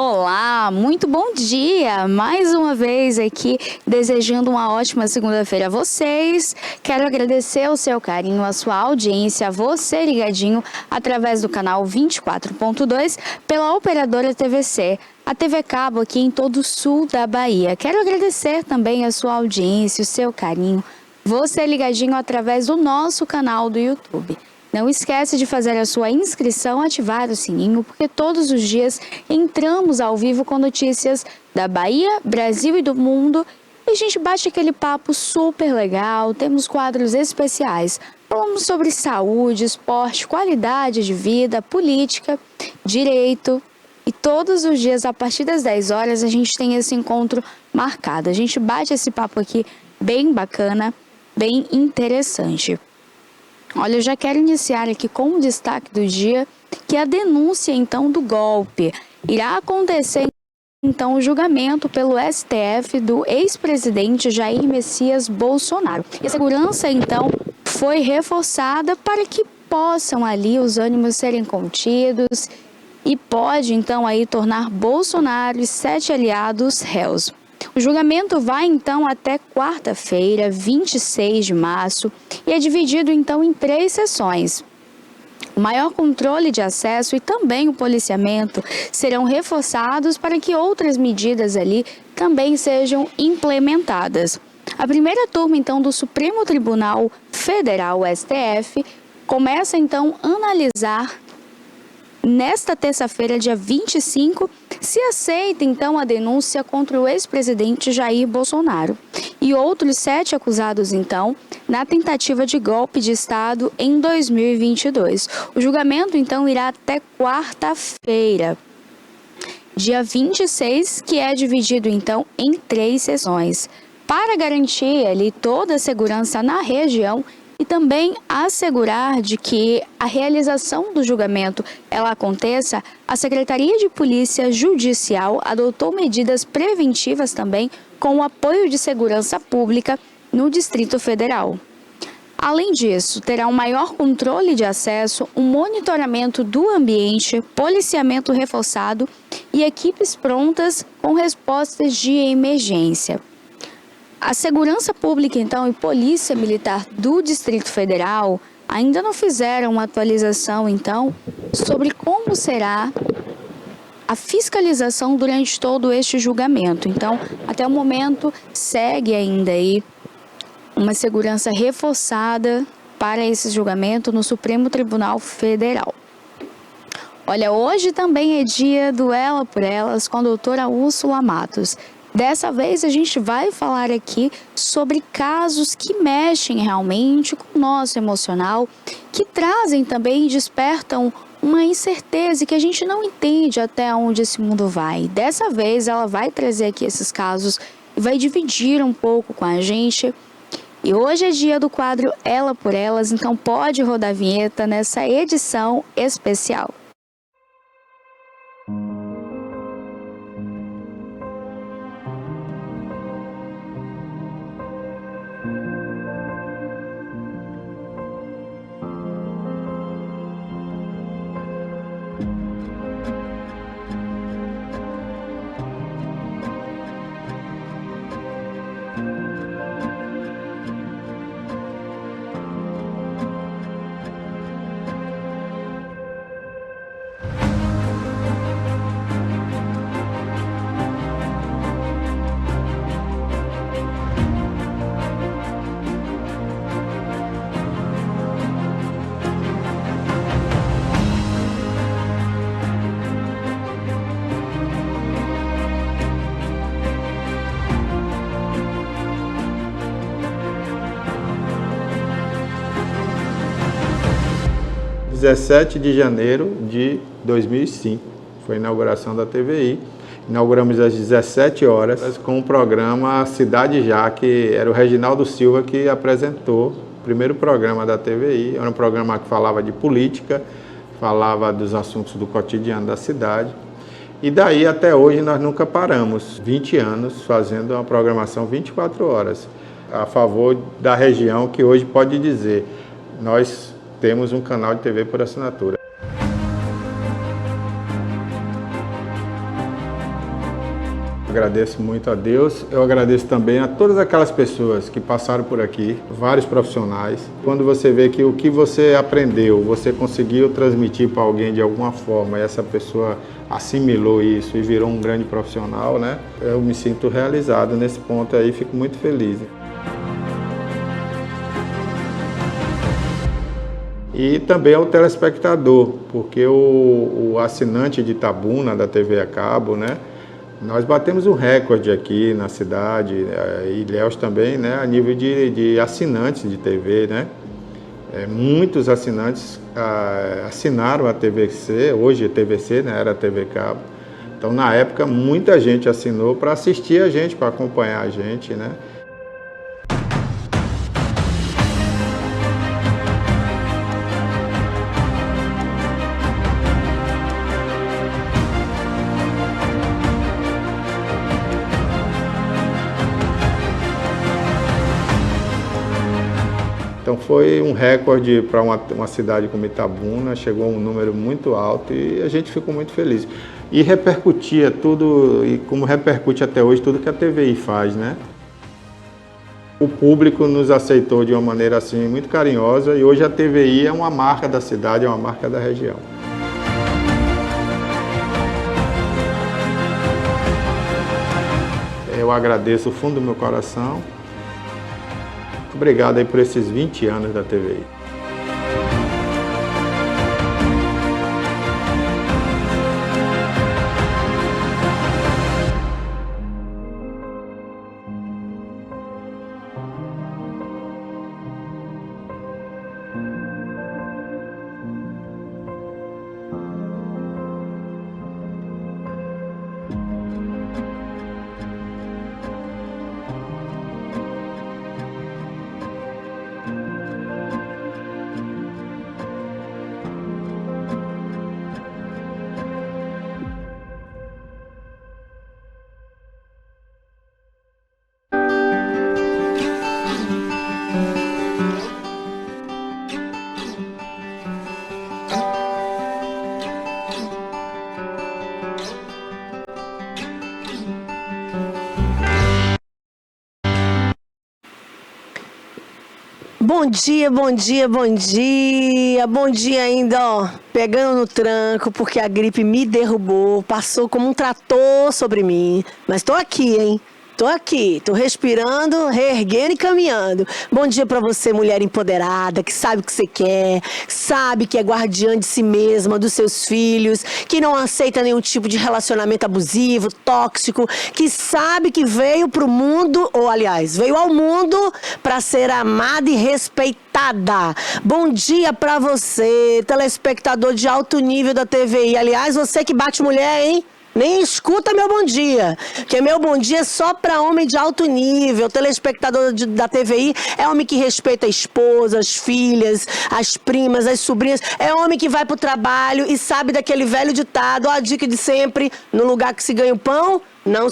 Olá, muito bom dia! Mais uma vez aqui, desejando uma ótima segunda-feira a vocês. Quero agradecer o seu carinho, a sua audiência, a você ligadinho através do canal 24.2 pela operadora TVC, a TV Cabo aqui em todo o sul da Bahia. Quero agradecer também a sua audiência, o seu carinho, você ligadinho através do nosso canal do YouTube. Não esquece de fazer a sua inscrição, ativar o sininho, porque todos os dias entramos ao vivo com notícias da Bahia, Brasil e do mundo. E a gente bate aquele papo super legal, temos quadros especiais. Falamos sobre saúde, esporte, qualidade de vida, política, direito. E todos os dias, a partir das 10 horas, a gente tem esse encontro marcado. A gente bate esse papo aqui bem bacana, bem interessante. Olha, eu já quero iniciar aqui com o destaque do dia, que é a denúncia, então, do golpe. Irá acontecer, então, o julgamento pelo STF do ex-presidente Jair Messias Bolsonaro. E a segurança, então, foi reforçada para que possam ali os ânimos serem contidos e pode, então, aí tornar Bolsonaro e 7 aliados réus. O julgamento vai, então, até quarta-feira, 26 de março, e é dividido, então, em 3 sessões. O maior controle de acesso e também o policiamento serão reforçados para que outras medidas ali também sejam implementadas. A primeira turma, então, do Supremo Tribunal Federal, STF, começa, então, a analisar nesta terça-feira, dia 25, se aceita, então, a denúncia contra o ex-presidente Jair Bolsonaro e outros 7 acusados, então, na tentativa de golpe de Estado em 2022. O julgamento, então, irá até quarta-feira, dia 26, que é dividido, então, em 3 sessões. Para garantir ali toda a segurança na região, e também assegurar de que a realização do julgamento ela aconteça, a Secretaria de Polícia Judicial adotou medidas preventivas também com o apoio de segurança pública no Distrito Federal. Além disso, terá um maior controle de acesso, um monitoramento do ambiente, policiamento reforçado e equipes prontas com respostas de emergência. A Segurança Pública, então, e Polícia Militar do Distrito Federal ainda não fizeram uma atualização, então, sobre como será a fiscalização durante todo este julgamento. Então, até o momento, segue ainda aí uma segurança reforçada para esse julgamento no Supremo Tribunal Federal. Olha, hoje também é dia do Ela por Elas com a doutora Úrsula Matos. Dessa vez a gente vai falar aqui sobre casos que mexem realmente com o nosso emocional, que trazem também e despertam uma incerteza que a gente não entende até onde esse mundo vai. Dessa vez ela vai trazer aqui esses casos e vai dividir um pouco com a gente. E hoje é dia do quadro Ela por Elas, então pode rodar a vinheta nessa edição especial. Dia 17 de janeiro de 2005, foi a inauguração da TVI. Inauguramos às 17 horas com o programa Cidade Já, que era o Reginaldo Silva que apresentou o primeiro programa da TVI. Era um programa que falava de política, falava dos assuntos do cotidiano da cidade. E daí até hoje nós nunca paramos, 20 anos fazendo uma programação 24 horas, a favor da região, que hoje pode dizer, nós temos um canal de TV por assinatura. Agradeço muito a Deus, eu agradeço também a todas aquelas pessoas que passaram por aqui, vários profissionais. Quando você vê que o que você aprendeu, você conseguiu transmitir para alguém de alguma forma, e essa pessoa assimilou isso e virou um grande profissional, né? Eu me sinto realizado nesse ponto aí, fico muito feliz. E também ao telespectador, porque o assinante de Itabuna, da TV a cabo, né? Nós batemos um recorde aqui na cidade, e Ilhéus também, né, a nível de assinantes de TV, né? Muitos assinantes assinaram a TVC, hoje a TVC, né, era a TV Cabo. Então, na época, muita gente assinou para assistir a gente, para acompanhar a gente, né? Então foi um recorde para uma cidade como Itabuna, chegou a um número muito alto e a gente ficou muito feliz. E repercutia tudo, e como repercute até hoje, tudo que a TVI faz, né? O público nos aceitou de uma maneira assim muito carinhosa e hoje a TVI é uma marca da cidade, é uma marca da região. Eu agradeço do fundo do meu coração. Obrigado aí por esses 20 anos da TVI. Bom dia, bom dia, bom dia. Bom dia ainda, ó, pegando no tranco, porque a gripe me derrubou, passou como um trator sobre mim. Mas tô aqui, hein? Tô aqui, tô respirando, reerguendo e caminhando. Bom dia pra você, mulher empoderada, que sabe o que você quer, sabe que é guardiã de si mesma, dos seus filhos, que não aceita nenhum tipo de relacionamento abusivo, tóxico, que sabe que veio pro mundo, ou aliás, veio ao mundo pra ser amada e respeitada. Bom dia pra você, telespectador de alto nível da TVI. Aliás, você que bate mulher, hein? Nem escuta meu bom dia, que meu bom dia é só para homem de alto nível. O telespectador da TVI é homem que respeita a esposa, as filhas, as primas, as sobrinhas. É homem que vai pro trabalho e sabe daquele velho ditado, ó, a dica de sempre: no lugar que se ganha o pão, não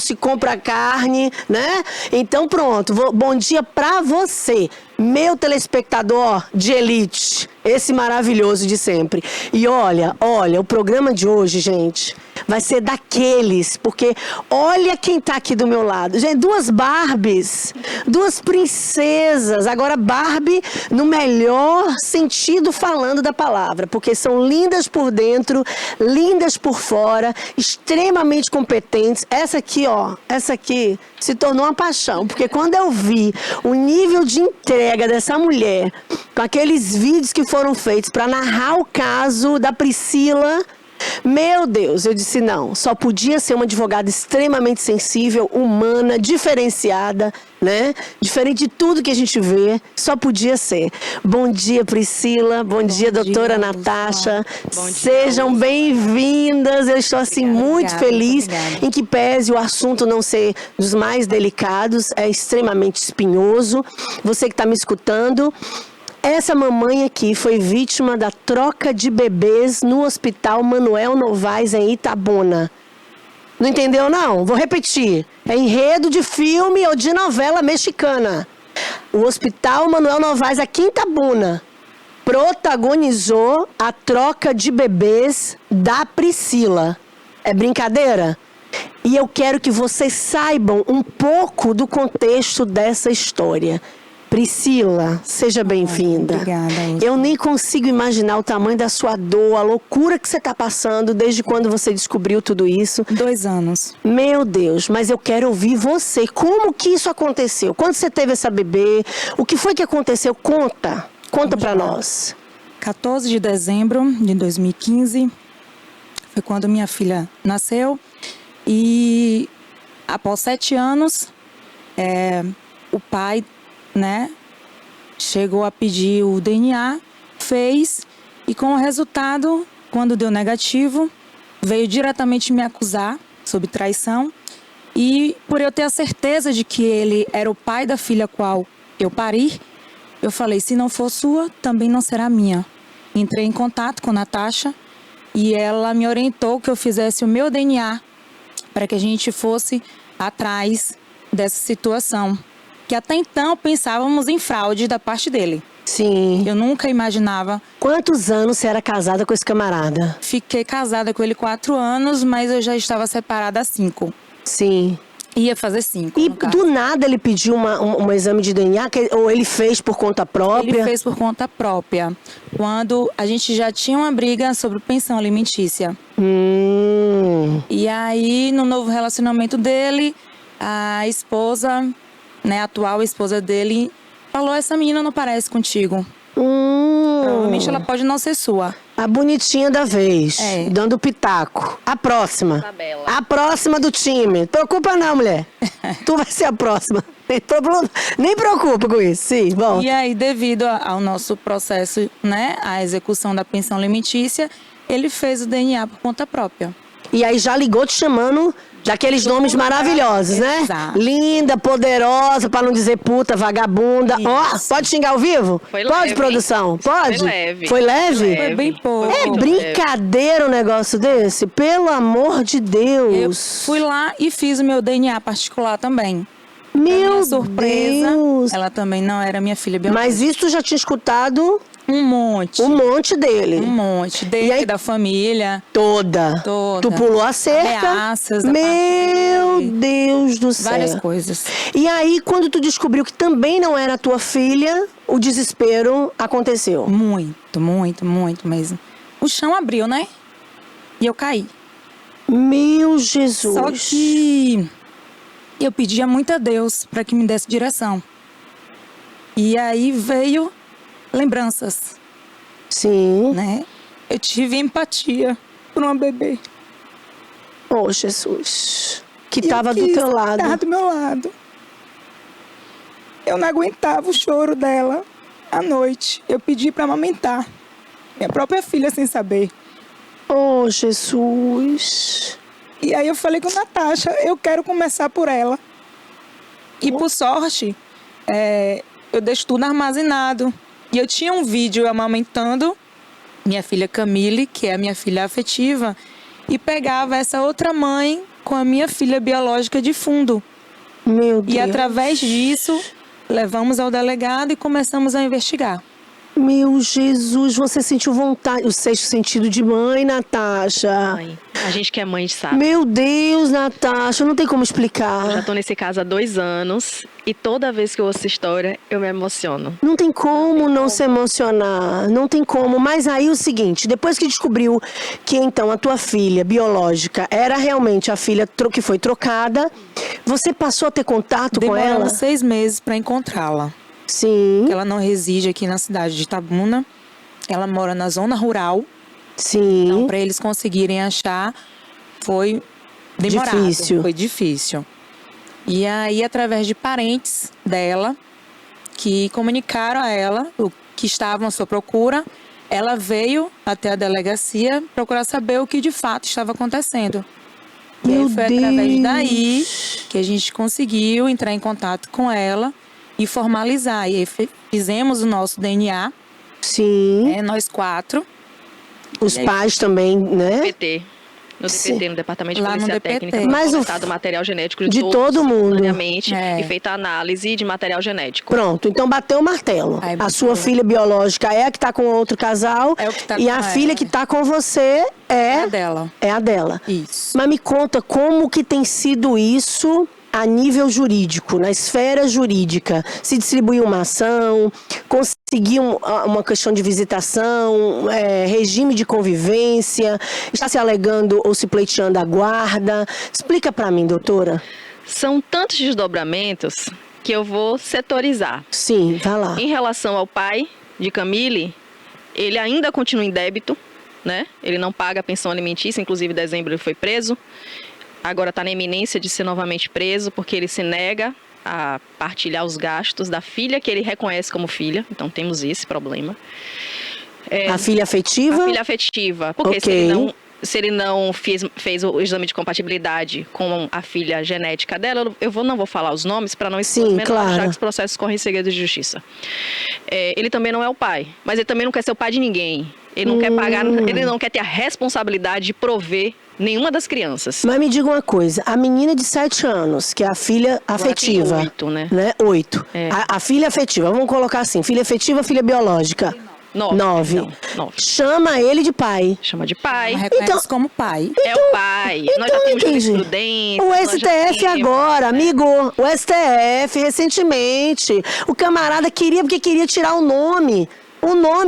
se compra carne, né? Então pronto, bom dia pra você, meu telespectador de elite, esse maravilhoso de sempre. E olha, o programa de hoje, gente, vai ser daqueles, porque olha quem tá aqui do meu lado. Gente, duas Barbies, duas princesas. Agora Barbie no melhor sentido falando da palavra, porque são lindas por dentro, lindas por fora, extremamente competentes. Essa aqui, ó, se tornou uma paixão, porque quando eu vi o nível de entrega dessa mulher, com aqueles vídeos que foram feitos para narrar o caso da Priscila, meu Deus, eu disse não, só podia ser uma advogada extremamente sensível, humana, diferenciada, né? Diferente de tudo que a gente vê, só podia ser. Bom dia, Priscila, bom dia, doutora Natasha, sejam bem-vindas. Eu estou assim muito feliz em que pese o assunto não ser dos mais delicados, é extremamente espinhoso. Você que está me escutando, essa mamãe aqui foi vítima da troca de bebês no Hospital Manuel Novaes, em Itabuna. Não entendeu, não? Vou repetir. É enredo de filme ou de novela mexicana. O Hospital Manuel Novaes, aqui em Itabuna, protagonizou a troca de bebês da Priscila. É brincadeira? E eu quero que vocês saibam um pouco do contexto dessa história. Priscila, seja bem-vinda. Obrigada, Lúcia. Eu nem consigo imaginar o tamanho da sua dor, a loucura que você está passando desde quando você descobriu tudo isso. 2 anos. Meu Deus, mas eu quero ouvir você. Como que isso aconteceu? Quando você teve essa bebê? O que foi que aconteceu? Conta pra nós. 14 de dezembro de 2015 foi quando minha filha nasceu. E após 7 anos, o pai, né, chegou a pedir o DNA, fez, e com o resultado, quando deu negativo, veio diretamente me acusar sobre traição. E por eu ter a certeza de que ele era o pai da filha qual eu pari, eu falei, se não for sua, também não será minha. Entrei em contato com a Natasha e ela me orientou que eu fizesse o meu DNA para que a gente fosse atrás dessa situação. Que até então pensávamos em fraude da parte dele. Sim. Eu nunca imaginava. Quantos anos você era casada com esse camarada? Fiquei casada com ele 4 anos, mas eu já estava separada há 5. Sim. Ia fazer 5. E do nada ele pediu um exame de DNA, ou ele fez por conta própria? Ele fez por conta própria. Quando a gente já tinha uma briga sobre pensão alimentícia. E aí, no novo relacionamento dele, a esposa, né, a atual esposa dele, falou, essa menina não parece contigo. Provavelmente ela pode não ser sua. A bonitinha da vez, dando pitaco. A próxima. Isabela. A próxima do time. Preocupa não, mulher. Tu vai ser a próxima. Nem preocupa com isso. Sim, bom. E aí, devido ao nosso processo, né, a execução da pensão alimentícia, ele fez o DNA por conta própria. E aí já ligou te chamando daqueles nomes maravilhosos, né? Exato. Linda, poderosa, pra não dizer puta, vagabunda. Ó, pode xingar ao vivo? Foi Pode, leve, produção? hein? Pode? Foi leve. Foi leve? Foi bem pouco. É muito brincadeira um negócio desse? Pelo amor de Eu Deus. fui lá e fiz o meu DNA particular também. Pra Meu minha surpresa, Deus. ela também não era minha filha biológica. Mas isso tu já tinha escutado Um monte. um monte dele. Um monte. Dele, E aí- da família. Toda. Toda. Tu pulou a cerca. Ameaças da Meu parte dele. Deus do céu. Várias coisas. E aí, quando tu descobriu que também não era tua filha, o desespero aconteceu. Muito, muito, muito mesmo. O chão abriu, né? E eu caí. Meu Jesus. Só que eu pedia muito a Deus para que me desse direção. E aí veio lembranças, Sim. né? Eu tive empatia por uma bebê. Oh, Jesus. Que Eu tava do quis teu lado. estar do meu lado. Eu não aguentava o choro dela à noite. Eu pedi para amamentar. Minha própria filha sem saber. Oh, Jesus. E aí eu falei com a Natasha, eu quero começar por ela. E por sorte, eu deixo tudo armazenado. E eu tinha um vídeo amamentando minha filha Camille, que é a minha filha afetiva, e pegava essa outra mãe com a minha filha biológica de fundo. Meu Deus. E através disso, levamos ao delegado e começamos a investigar. Meu Jesus, você sentiu vontade. O sexto sentido de mãe, Natasha. Mãe. A gente que é mãe sabe. Meu Deus, Natasha, não tem como explicar. Já tô nesse caso há 2 anos e toda vez que eu ouço essa história, eu me emociono. Não tem como não se emocionar, não tem como. Mas aí o seguinte, depois que descobriu que então a tua filha biológica era realmente a filha que foi trocada, você passou a ter contato com ela? Demoramos 6 meses para encontrá-la. Sim, Ela não reside aqui na cidade de Itabuna. Ela mora na zona rural. sim. Então, para eles conseguirem achar, foi demorado. Difícil. Foi difícil. E aí, através de parentes dela, que comunicaram a ela o que estavam à sua procura, ela veio até a delegacia procurar saber o que de fato estava acontecendo. E Meu aí foi através Deus. daí que a gente conseguiu entrar em contato com ela e formalizar. E aí fizemos o nosso DNA, Sim. nós 4. Os pais também, né? PT. no Sim. DPT, no Departamento de Lá no Polícia DPT. Técnica, Mas foi o coletado material genético de todo mundo. simultaneamente É. e feita a análise de material genético. Pronto, então bateu o martelo. Aí A bateu. sua filha biológica é a que tá com outro casal. É o que tá e com a ela. filha que tá com você É a dela. É a dela. Isso. Mas me conta como que tem sido isso a nível jurídico, na esfera jurídica. Se distribuir uma ação, conseguir uma questão de visitação, regime de convivência, está se alegando ou se pleiteando a guarda. Explica para mim, doutora. São tantos desdobramentos que eu vou setorizar. Sim, vai lá. Em relação ao pai de Camille, ele ainda continua em débito, né? Ele não paga a pensão alimentícia, inclusive em dezembro ele foi preso. Agora está na iminência de ser novamente preso, porque ele se nega a partilhar os gastos da filha que ele reconhece como filha. Então temos esse problema. A filha afetiva? A filha afetiva. Porque Ok. se ele não fez o exame de compatibilidade com a filha genética dela, não vou falar os nomes para não expor Sim, menores, claro. já que os processos correm em segredo de justiça. Ele também não é o pai, mas ele também não quer ser o pai de ninguém. Ele não quer pagar, ele não quer ter a responsabilidade de prover nenhuma das crianças. Mas me diga uma coisa, a menina de 7 anos, que é a filha afetiva. tem 8, né? 8. É. A filha afetiva, vamos colocar assim, filha afetiva, filha biológica. 9. Não, 9. Chama ele de pai. Chama de pai. Não reconhece Então- como pai. É o pai. Nós já temos entendi. jurisprudência. O nós já STF temos- agora, amigo, o STF recentemente, o camarada queria porque queria tirar o nome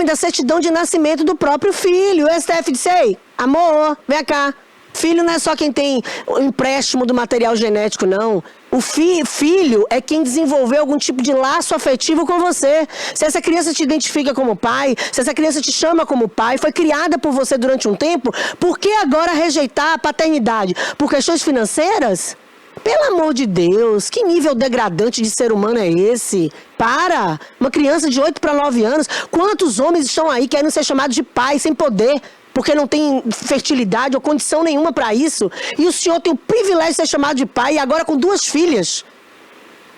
da certidão de nascimento do próprio filho. O STF disse, ei, amor, vem cá. Filho não é só quem tem o empréstimo do material genético, não. O filho é quem desenvolveu algum tipo de laço afetivo com você. Se essa criança te identifica como pai, se essa criança te chama como pai, foi criada por você durante um tempo, por que agora rejeitar a paternidade? Por questões financeiras? Pelo amor de Deus, que nível degradante de ser humano é esse? Para! Uma criança de 8 para 9 anos, quantos homens estão aí querendo ser chamados de pai sem poder? Porque não tem fertilidade ou condição nenhuma para isso. E o senhor tem o privilégio de ser chamado de pai, e agora com 2 filhas.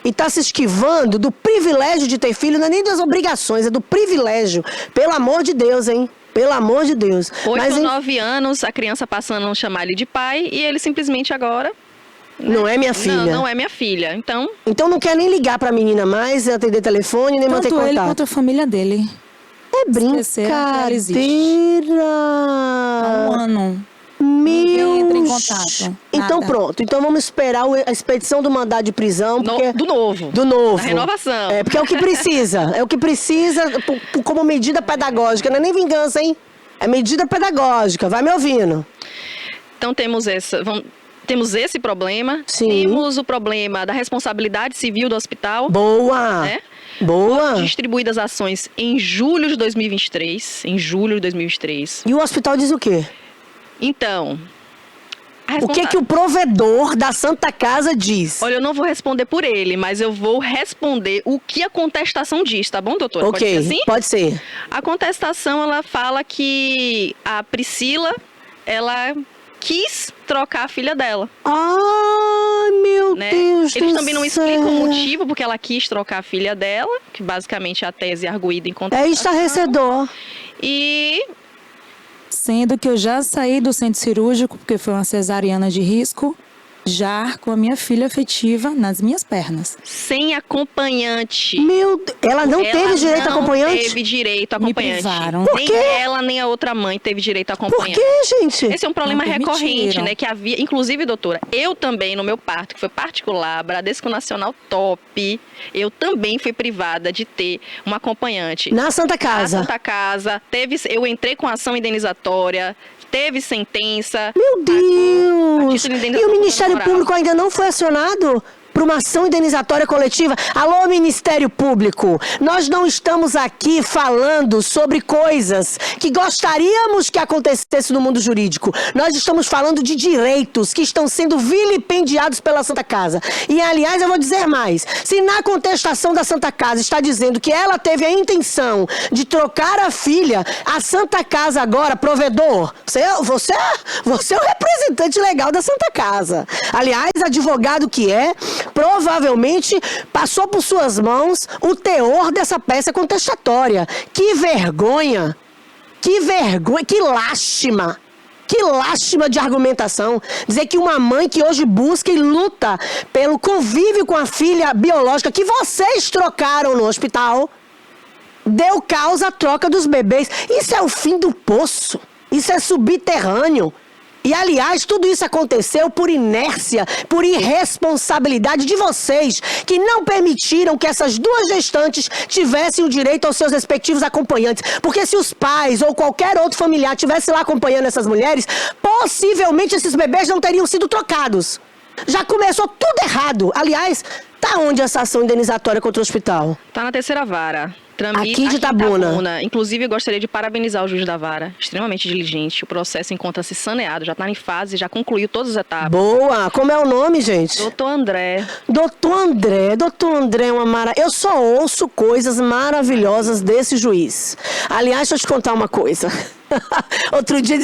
E está se esquivando do privilégio de ter filho, não é nem das obrigações, é do privilégio. Pelo amor de Deus, hein? Pelo amor de Deus. 8 ou 9 anos, a criança passando a não chamar ele de pai, e ele simplesmente agora... Não é minha filha. Não é minha filha. Então, Então não quer nem ligar para a menina mais, atender telefone, nem manter Tanto ele contato. quanto a família dele. É Esqueceram que ela existe. Há um brincadeira. ano. Meu entra em contato. Então Nada. pronto. Então vamos esperar a expedição do mandado de prisão. Porque... do novo. Do novo. Da renovação. É, porque é o que precisa. É o que precisa como medida pedagógica. Não é nem vingança, hein? É medida pedagógica. Vai me ouvindo. Então temos temos esse problema. Sim. Temos o problema da responsabilidade civil do hospital. Boa. Né? Boa. Distribuídas ações em julho de 2023. Em julho de 2023. E o hospital diz o quê? Então... O que o provedor da Santa Casa diz? Olha, eu não vou responder por ele, mas eu vou responder o que a contestação diz, tá bom, doutora? Ok, Pode ser assim? pode ser. A contestação, ela fala que a Priscila, ela quis trocar a filha dela, Ai, meu né? Deus Eles do também não céu. explicam o motivo porque ela quis trocar a filha dela, que basicamente é a tese arguída em É contestação. estarrecedor. E Sendo que eu já saí do centro cirúrgico, porque foi uma cesariana de risco, já com a minha filha afetiva nas minhas pernas. sem acompanhante. Meu Deus. Ela não teve direito a não acompanhante? teve direito a Me acompanhante. privaram. Por Nem quê? ela, nem a outra mãe teve direito a Por acompanhante. que, gente? Esse é um problema Não recorrente, permitiram. né? Que havia, inclusive, doutora, eu também, no meu parto, que foi particular, Bradesco Nacional Top, eu também fui privada de ter uma acompanhante. Na Santa Na Casa. Santa Casa, eu entrei com ação indenizatória, teve sentença. Meu Deus. título de E indenização o Ministério moral. Público ainda não foi acionado? Para uma ação indenizatória coletiva. Alô, Ministério Público, nós não estamos aqui falando sobre coisas que gostaríamos que acontecesse no mundo jurídico. Nós estamos falando de direitos que estão sendo vilipendiados pela Santa Casa. E, aliás, eu vou dizer mais. Se na contestação da Santa Casa está dizendo que ela teve a intenção de trocar a filha, a Santa Casa agora, provedor, você é o representante legal da Santa Casa. Aliás, advogado que é, provavelmente passou por suas mãos o teor dessa peça contestatória. Que vergonha! Que vergonha! Que lástima! Que lástima de argumentação. Dizer que uma mãe que hoje busca e luta pelo convívio com a filha biológica que vocês trocaram no hospital, deu causa à troca dos bebês. Isso é o fim do poço. Isso é subterrâneo. E, aliás, tudo isso aconteceu por inércia, por irresponsabilidade de vocês, que não permitiram que essas duas gestantes tivessem o direito aos seus respectivos acompanhantes. Porque se os pais ou qualquer outro familiar tivesse lá acompanhando essas mulheres, possivelmente esses bebês não teriam sido trocados. Já começou tudo errado. Aliás, tá onde essa ação indenizatória contra o hospital? Tá na terceira vara. Aqui de Itabuna. Inclusive, eu gostaria de parabenizar o juiz da vara, extremamente diligente. O processo encontra-se saneado, já está em fase, já concluiu todas as etapas. Boa! Como é o nome, gente? Doutor André. Doutor André é uma maravilha. Eu só ouço coisas maravilhosas desse juiz. Aliás, deixa eu te contar uma coisa. Outro dia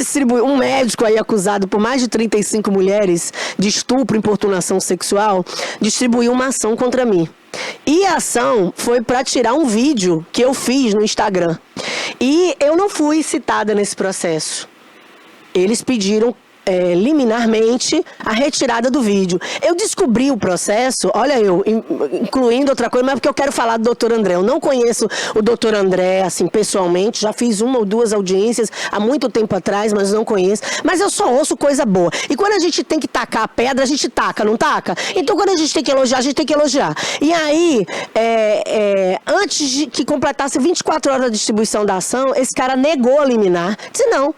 um médico aí acusado por mais de 35 mulheres de estupro e importunação sexual distribuiu uma ação contra mim. E a ação foi para tirar um vídeo que eu fiz no Instagram. E eu não fui citada nesse processo. Eles pediram liminarmente a retirada do vídeo. Eu descobri o processo, olha incluindo outra coisa, mas porque eu quero falar do doutor André. Eu não conheço o doutor André, assim, pessoalmente, já fiz 1 ou 2 audiências há muito tempo atrás, mas não conheço. Mas eu só ouço coisa boa. E quando a gente tem que tacar a pedra, a gente taca, não taca? Então quando a gente tem que elogiar, a gente tem que elogiar. E aí, antes de que completasse 24 horas da distribuição da ação, esse cara negou a liminar. Disse não.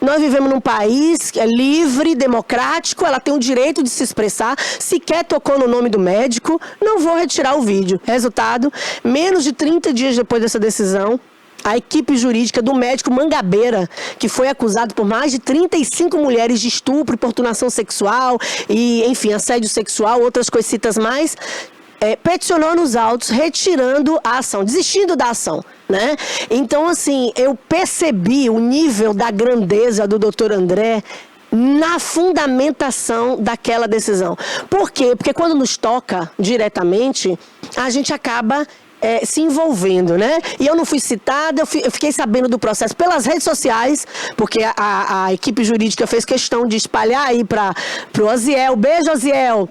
Nós vivemos num país que é livre, democrático, ela tem o direito de se expressar. Sequer tocou no nome do médico, não vou retirar o vídeo. Resultado, menos de 30 dias depois dessa decisão, a equipe jurídica do médico Mangabeira, que foi acusado por mais de 35 mulheres de estupro, importunação sexual e, enfim, assédio sexual, outras coisitas mais, peticionou nos autos, retirando a ação, desistindo da ação. Né? Então, assim, eu percebi o nível da grandeza do doutor André na fundamentação daquela decisão. Por quê? Porque quando nos toca diretamente, a gente acaba se envolvendo, né? E eu não fui citada, eu fiquei sabendo do processo pelas redes sociais, porque a equipe jurídica fez questão de espalhar aí para o Oziel. Beijo, Oziel!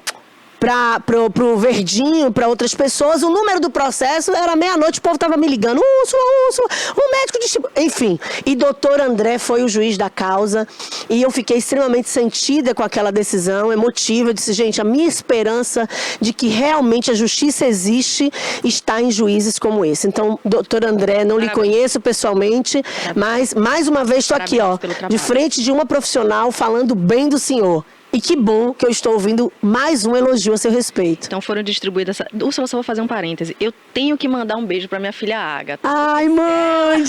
Pro Verdinho, para outras pessoas. O número do processo era meia-noite, o povo estava me ligando. Úrsula, o médico enfim. E doutor André foi o juiz da causa. E eu fiquei extremamente sentida com aquela decisão, emotiva. Eu disse, gente, a minha esperança de que realmente a justiça existe está em juízes como esse. Então, doutor André, não lhe conheço pessoalmente, mas mais uma vez estou aqui, ó, de frente de uma profissional falando bem do senhor. E que bom que eu estou ouvindo mais um elogio a seu respeito. Então foram distribuídas... Úrsula, só vou fazer um parêntese. Eu tenho que mandar um beijo pra minha filha Ágata. Ai, mande!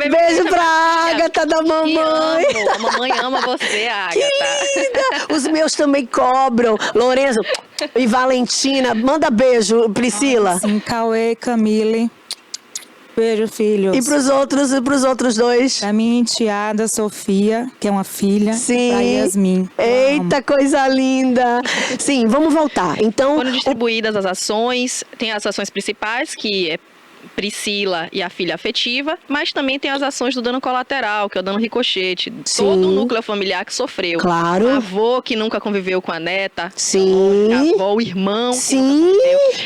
Beijo pra Ágata da mamãe. A mamãe ama você, Ágata. Que linda! Os meus também cobram. Lourenço e Valentina, manda beijo, Priscila. Sim, Cauê, Camille. Beijo, filhos. E pros outros dois? Pra minha enteada, Sofia, que é uma filha. Sim. Pra Yasmin. Eita, coisa linda. Sim, vamos voltar. Então, foram distribuídas as ações. Tem as ações principais, que é Priscila e a filha afetiva, mas também tem as ações do dano colateral, que é o dano ricochete. Sim. Todo o núcleo familiar que sofreu. Claro. O avô que nunca conviveu com a neta. Sim. A avó, o irmão. Sim.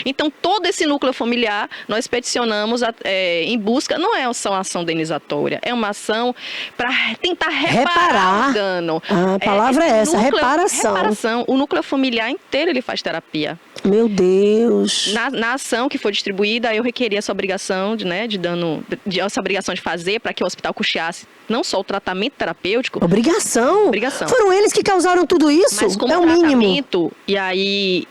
Então, todo esse núcleo familiar, nós peticionamos em busca, não é só uma ação indenizatória, é uma ação para tentar reparar o dano. A palavra é essa, reparação. Reparação. O núcleo familiar inteiro, ele faz terapia. Meu Deus. Na ação que foi distribuída, eu requeri essa obrigação essa obrigação de fazer para que o hospital custeasse não só o tratamento terapêutico. Obrigação? Obrigação. Foram eles que causaram tudo isso? Mas como é o mínimo. tratamento, e aí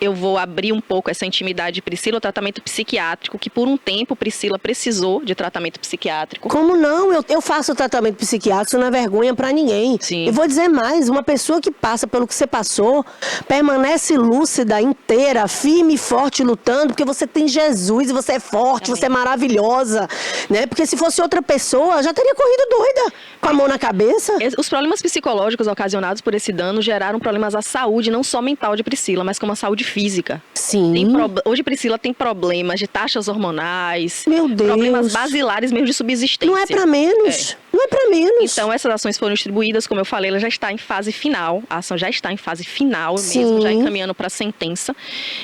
eu vou abrir um pouco essa intimidade de Priscila, o tratamento psiquiátrico, que por um tempo Priscila precisou de tratamento psiquiátrico. Como não? Eu faço tratamento psiquiátrico, isso não é vergonha pra ninguém. Sim. E vou dizer mais, uma pessoa que passa pelo que você passou, permanece lúcida, inteira, firme e forte, lutando, porque você tem Jesus e você é forte, você é maravilhosa, né? Porque se fosse outra pessoa, já teria corrido doida, com a mão na cabeça. Os problemas psicológicos ocasionados por esse dano geraram problemas à saúde, não só mental de Priscila, mas como a saúde física. Sim. Hoje Priscila tem problemas de taxas hormonais. Meu Deus. Problemas basilares mesmo de subsistência. Não é pra menos. Não é pra menos. Então, essas ações foram distribuídas, como eu falei, ela já está em fase final. A ação já está em fase final Sim. mesmo, já encaminhando para a sentença.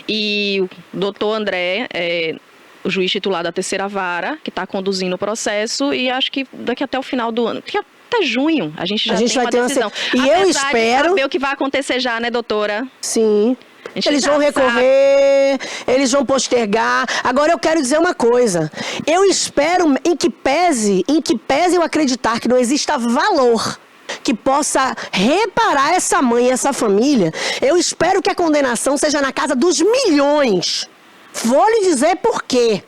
E o doutor André, o juiz titular da terceira vara, que está conduzindo o processo, e acho que daqui até o final do ano, até junho, a gente já tem uma decisão. E eu espero... de saber o que vai acontecer já, né, doutora? Sim. Eles vão recorrer, eles vão postergar. Agora eu quero dizer uma coisa. Eu espero, em que pese eu acreditar que não exista valor que possa reparar essa mãe e essa família, eu espero que a condenação seja na casa dos milhões. Vou lhe dizer por quê.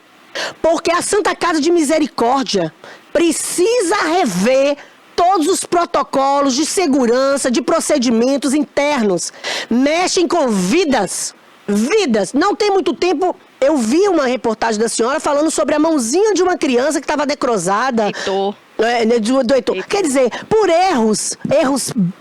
Porque a Santa Casa de Misericórdia precisa rever todos os protocolos de segurança, de procedimentos internos. Mexem com vidas. Vidas. Não tem muito tempo, eu vi uma reportagem da senhora falando sobre a mãozinha de uma criança que estava necrosada. Heitor. Do Heitor. Quer dizer, por erros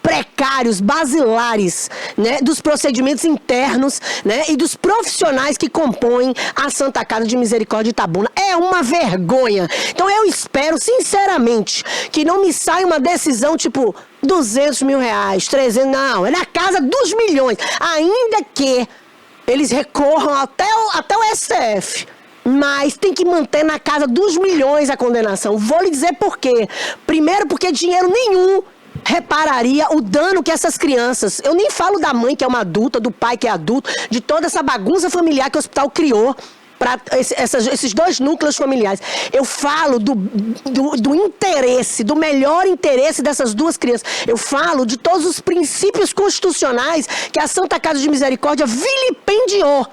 precários, basilares, né, dos procedimentos internos, né, e dos profissionais que compõem a Santa Casa de Misericórdia de Itabuna. É uma vergonha. Então eu espero, sinceramente, que não me saia uma decisão tipo 200 mil reais, 300, não, é na casa dos milhões. Ainda que eles recorram até o STF. Mas tem que manter na casa dos milhões a condenação. Vou lhe dizer por quê. Primeiro, porque dinheiro nenhum repararia o dano que essas crianças... Eu nem falo da mãe, que é uma adulta, do pai, que é adulto, de toda essa bagunça familiar que o hospital criou para esses dois núcleos familiares. Eu falo do interesse, do melhor interesse dessas duas crianças. Eu falo de todos os princípios constitucionais que a Santa Casa de Misericórdia vilipendiou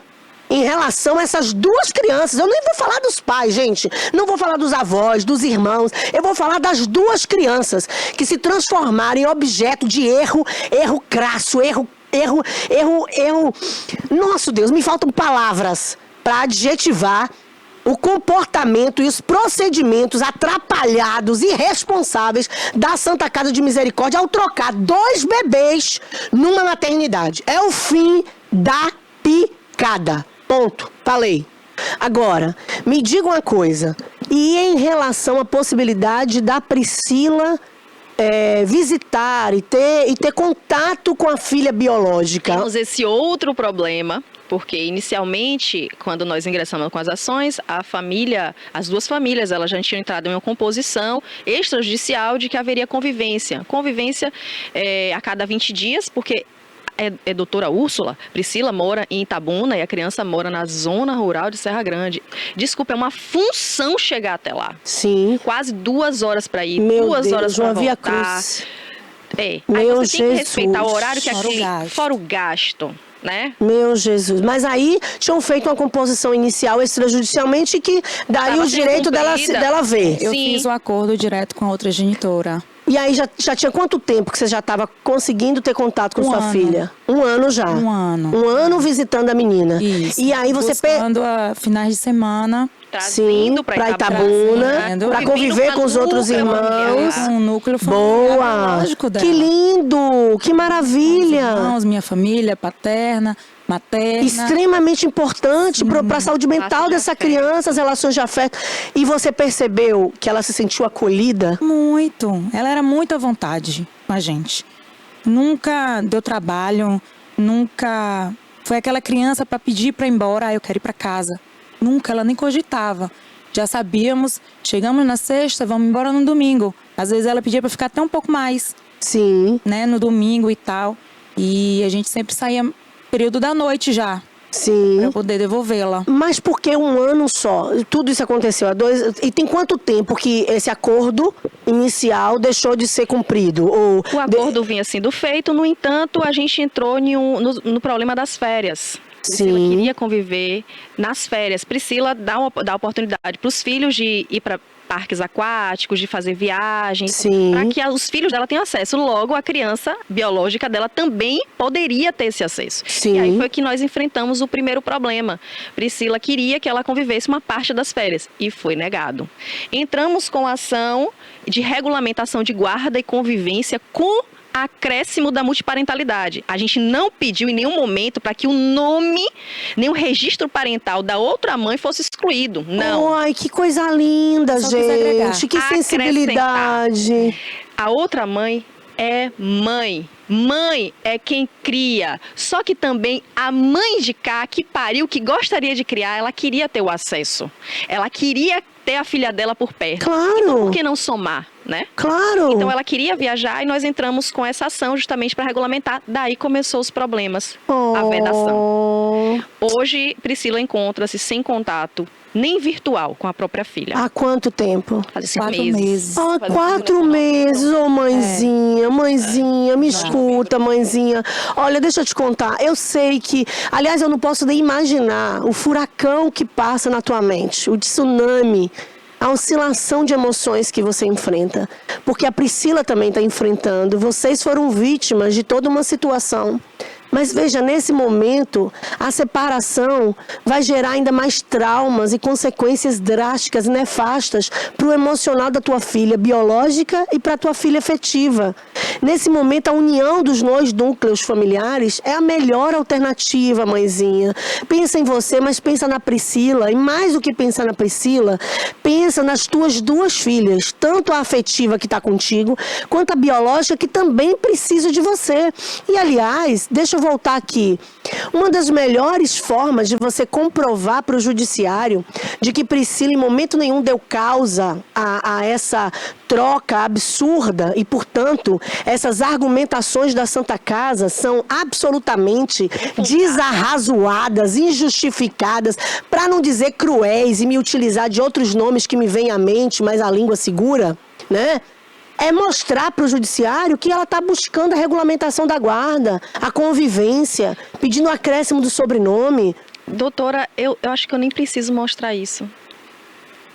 em relação a essas duas crianças. Eu nem vou falar dos pais, gente. Não vou falar dos avós, dos irmãos. Eu vou falar das duas crianças que se transformaram em objeto de erro crasso, erro. Nossa Deus, me faltam palavras para adjetivar o comportamento e os procedimentos atrapalhados e irresponsáveis da Santa Casa de Misericórdia ao trocar 2 bebês numa maternidade. É o fim da picada. Ponto. Falei. Agora, me diga uma coisa. E em relação à possibilidade da Priscila visitar e ter contato com a filha biológica? Temos esse outro problema, porque inicialmente, quando nós ingressamos com as ações, as duas famílias, elas já tinham entrado em uma composição extrajudicial de que haveria convivência. Convivência a cada 20 dias, porque doutora Úrsula, Priscila mora em Itabuna e a criança mora na zona rural de Serra Grande. Desculpa, é uma função chegar até lá. Sim. Quase 2 horas para ir, Meu 2 Deus, horas para uma via voltar. cruz. Aí Meu você tem que respeitar o horário que Fora o gasto, né? Meu Jesus. Mas aí tinham feito uma composição inicial extrajudicialmente que daria Tava o direito dela ver. Eu Sim. fiz o acordo direto com a outra genitora. E aí já tinha quanto tempo que você já estava conseguindo ter contato com 1 sua ano. filha? 1 ano já. 1 ano. 1 ano visitando a menina. Isso. E aí você... Buscando a finais de semana. Trazendo pra Itabuna, Trazendo. para conviver com os outros irmãos. Com um núcleo familiar Boa! biológico dela. Que lindo! Que maravilha! Irmãos, minha família paterna, materna. Extremamente importante para a saúde mental dessa criança, as relações de afeto. E você percebeu que ela se sentiu acolhida? Muito. Ela era muito à vontade com a gente. Nunca deu trabalho, nunca foi aquela criança para pedir para ir embora, eu quero ir para casa. Nunca, ela nem cogitava. Já sabíamos, chegamos na sexta, vamos embora no domingo. Às vezes ela pedia para ficar até um pouco mais, Sim, né, no domingo e tal. E a gente sempre saía período da noite já, sim. para poder devolvê-la. Mas por que 1 ano só? Tudo isso aconteceu há 2... E tem quanto tempo que esse acordo inicial deixou de ser cumprido? O acordo vinha sendo feito, no entanto, a gente entrou no problema das férias. Priscila Sim. queria conviver nas férias. Priscila dá oportunidade para os filhos de ir para parques aquáticos, de fazer viagens, para que os filhos dela tenham acesso. Logo, a criança biológica dela também poderia ter esse acesso. Sim. E aí foi que nós enfrentamos o primeiro problema. Priscila queria que ela convivesse uma parte das férias e foi negado. Entramos com a ação de regulamentação de guarda e convivência com acréscimo da multiparentalidade. A gente não pediu em nenhum momento para que o nome, nem o registro parental da outra mãe fosse excluído. Não. Ai, que coisa linda, Só quis agregar. gente. Que sensibilidade. A outra mãe é mãe. Mãe é quem cria. Só que também a mãe de cá, que pariu, que gostaria de criar, ela queria ter o acesso. Ela queria ter a filha dela por perto. Claro. Então, por que não somar, né? Claro. Então, ela queria viajar e nós entramos com essa ação justamente para regulamentar. Daí começou os problemas, a vedação. Hoje, Priscila encontra-se sem contato, nem virtual, com a própria filha. Há quanto tempo? Faz 5 4 meses. meses. Há Faz 4 meses, ô mãezinha, mãezinha, me escuta, mãezinha. Olha, deixa eu te contar, eu sei que, aliás, eu não posso nem imaginar o furacão que passa na tua mente, o tsunami, a oscilação de emoções que você enfrenta. Porque a Priscila também está enfrentando, vocês foram vítimas de toda uma situação. Mas veja, nesse momento, a separação vai gerar ainda mais traumas e consequências drásticas e nefastas para o emocional da tua filha biológica e para a tua filha afetiva. Nesse momento, a união dos dois núcleos familiares é a melhor alternativa, mãezinha. Pensa em você, mas pensa na Priscila. E mais do que pensar na Priscila, pensa nas tuas 2 filhas, tanto a afetiva que está contigo, quanto a biológica que também precisa de você. E, aliás, deixa eu voltar aqui. Uma das melhores formas de você comprovar para o judiciário de que Priscila em momento nenhum deu causa a essa troca absurda e, portanto, essas argumentações da Santa Casa são absolutamente desarrazoadas, injustificadas, para não dizer cruéis e me utilizar de outros nomes que me vêm à mente, mas a língua segura, né? É mostrar para o judiciário que ela está buscando a regulamentação da guarda, a convivência, pedindo o acréscimo do sobrenome. Doutora, eu acho que eu nem preciso mostrar isso.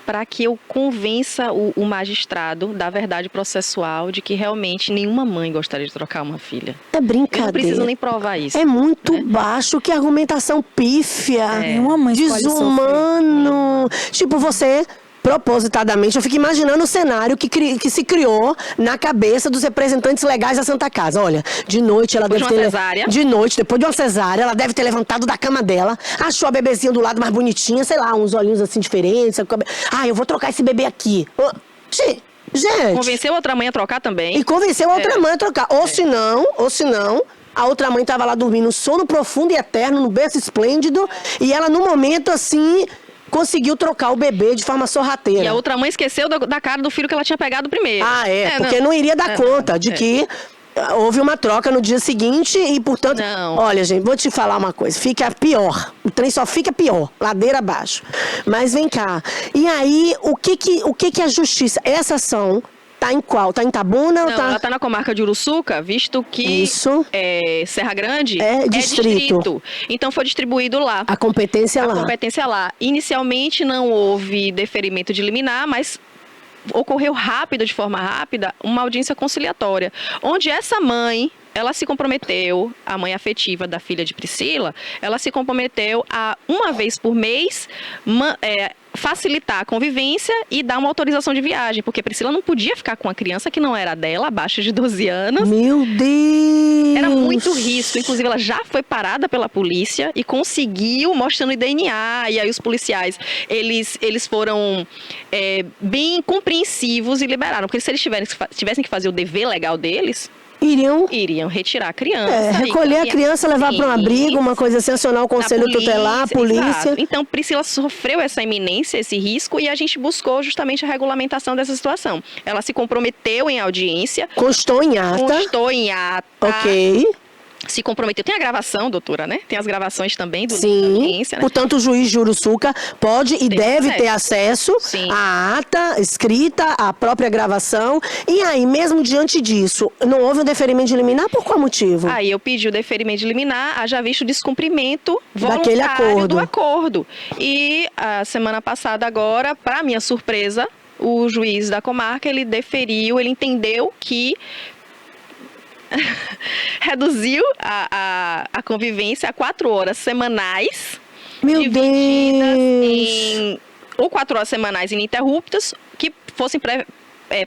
Para que eu convença o magistrado da verdade processual de que realmente nenhuma mãe gostaria de trocar uma filha. É brincadeira. Eu não preciso nem provar isso. É muito baixo, que argumentação pífia, Nenhuma mãe pode desumano. Tipo, você... Propositadamente, eu fico imaginando o cenário que se criou na cabeça dos representantes legais da Santa Casa. Olha, de noite ela Depois deve de uma ter... cesárea. De noite, depois de uma cesárea, ela deve ter levantado da cama dela, achou a bebezinha do lado mais bonitinha, sei lá, uns olhinhos assim diferentes. Ah, eu vou trocar esse bebê aqui. Gente... Convenceu outra mãe a trocar também. E convenceu a outra mãe a trocar. Ou se não, a outra mãe estava lá dormindo, sono profundo e eterno, no berço esplêndido, e ela, no momento, assim... conseguiu trocar o bebê de forma sorrateira. E a outra mãe esqueceu da cara do filho que ela tinha pegado primeiro. Porque não iria dar conta de que houve uma troca no dia seguinte e, portanto... Não. Olha, gente, vou te falar uma coisa. Fica pior. O trem só fica pior. Ladeira abaixo. Mas vem cá. E aí, o que a justiça... Essa ação... Tá em qual? Tá em Itabuna? Não, ou tá... ela tá na comarca de Uruçuca, visto que Serra Grande é distrito. Então foi distribuído lá. A competência lá. A competência lá. Inicialmente não houve deferimento de liminar, mas ocorreu rápido, de forma rápida, uma audiência conciliatória, onde essa mãe... ela se comprometeu, a mãe afetiva da filha de Priscila, ela se comprometeu a, uma vez por mês, facilitar a convivência e dar uma autorização de viagem, porque Priscila não podia ficar com uma criança que não era dela, abaixo de 12 anos. Meu Deus! Era muito risco. Inclusive, ela já foi parada pela polícia e conseguiu, mostrando o DNA. E aí os policiais, eles foram bem compreensivos e liberaram. Porque se eles tivessem que fazer o dever legal deles... Iriam retirar a criança. Recolher a criança, levar para um abrigo, uma coisa assim, acionar o conselho tutelar, a polícia. Exato. Então, Priscila sofreu essa iminência, esse risco, e a gente buscou justamente a regulamentação dessa situação. Ela se comprometeu em audiência. Constou em ata. Ok. Se comprometeu. Tem a gravação, doutora, né? Tem as gravações também da audiência, né? Portanto, o juiz de Uruçuca pode e deve ter acesso à ata escrita, à própria gravação. E aí, mesmo diante disso, não houve o deferimento de liminar? Por qual motivo? Aí eu pedi o deferimento de liminar, haja visto o descumprimento voluntário do acordo. E a semana passada agora, para minha surpresa, o juiz da comarca, ele deferiu, ele entendeu que reduziu a convivência a 4 horas semanais. Meu Deus! Ou 4 horas semanais ininterruptas, que fossem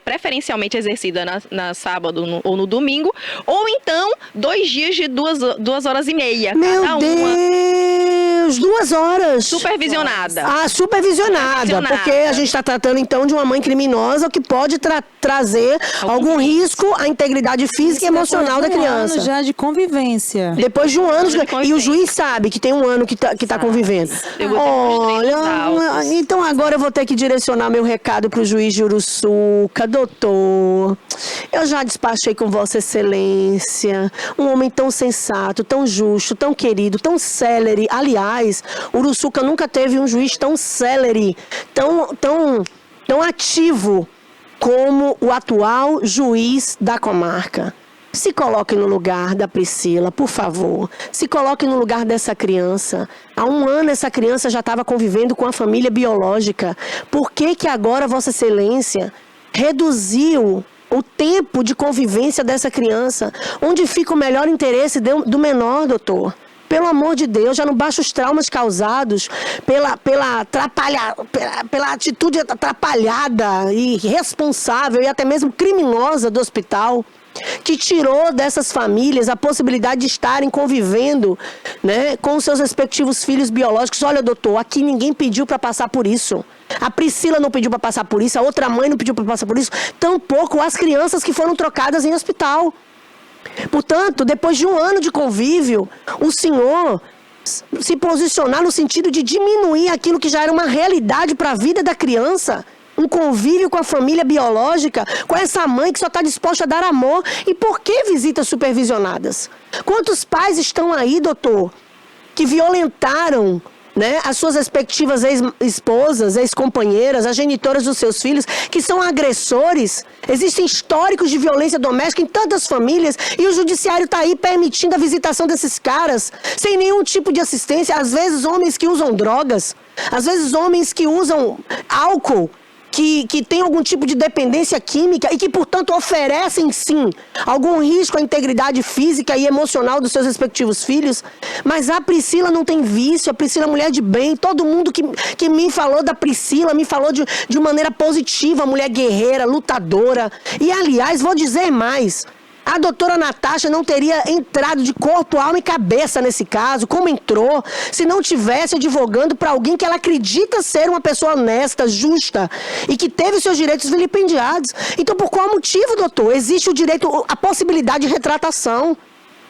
preferencialmente exercida na sábado ou no domingo, ou então 2 dias de 2 horas e meia. Meu cada uma. Deus! 2 horas. Supervisionada. Supervisionada. Porque a gente está tratando, então, de uma mãe criminosa que pode trazer algum risco à integridade física e emocional da criança. Ano já de convivência. Depois de um ano, de e o juiz sabe que tem um ano que tá convivendo. Eu vou ter uns treinos altos. Então agora eu vou ter que direcionar meu recado pro juiz de Uruçuca. Doutor, eu já despachei com Vossa Excelência, um homem tão sensato, tão justo, tão querido, tão célere. Aliás, Uruçuca nunca teve um juiz tão célere, tão ativo como o atual juiz da comarca. Se coloque no lugar da Priscila, por favor. Se coloque no lugar dessa criança. Há 1 ano essa criança já estava convivendo com a família biológica. Por que agora Vossa Excelência reduziu o tempo de convivência dessa criança? Onde fica o melhor interesse do menor, doutor? Pelo amor de Deus, já não basta os traumas causados pela atitude atrapalhada e irresponsável e até mesmo criminosa do hospital, que tirou dessas famílias a possibilidade de estarem convivendo, né, com os seus respectivos filhos biológicos. Olha, doutor, aqui ninguém pediu para passar por isso. A Priscila não pediu para passar por isso, a outra mãe não pediu para passar por isso, tampouco as crianças que foram trocadas em hospital. Portanto, depois de 1 ano de convívio, o senhor se posicionar no sentido de diminuir aquilo que já era uma realidade para a vida da criança, um convívio com a família biológica, com essa mãe que só está disposta a dar amor. E por que visitas supervisionadas? Quantos pais estão aí, doutor, que violentaram, né, as suas respectivas ex-esposas, ex-companheiras, as genitoras dos seus filhos, que são agressores? Existem históricos de violência doméstica em tantas famílias e o judiciário está aí permitindo a visitação desses caras, sem nenhum tipo de assistência. Às vezes homens que usam drogas, às vezes homens que usam álcool, que tem algum tipo de dependência química e que, portanto, oferecem, sim, algum risco à integridade física e emocional dos seus respectivos filhos. Mas a Priscila não tem vício, a Priscila é mulher de bem. Todo mundo que me falou da Priscila me falou de maneira positiva, mulher guerreira, lutadora. E, aliás, vou dizer mais. A doutora Natasha não teria entrado de corpo, alma e cabeça nesse caso, como entrou, se não tivesse advogando para alguém que ela acredita ser uma pessoa honesta, justa e que teve seus direitos vilipendiados. Então, por qual motivo, doutor? Existe o direito, a possibilidade de retratação.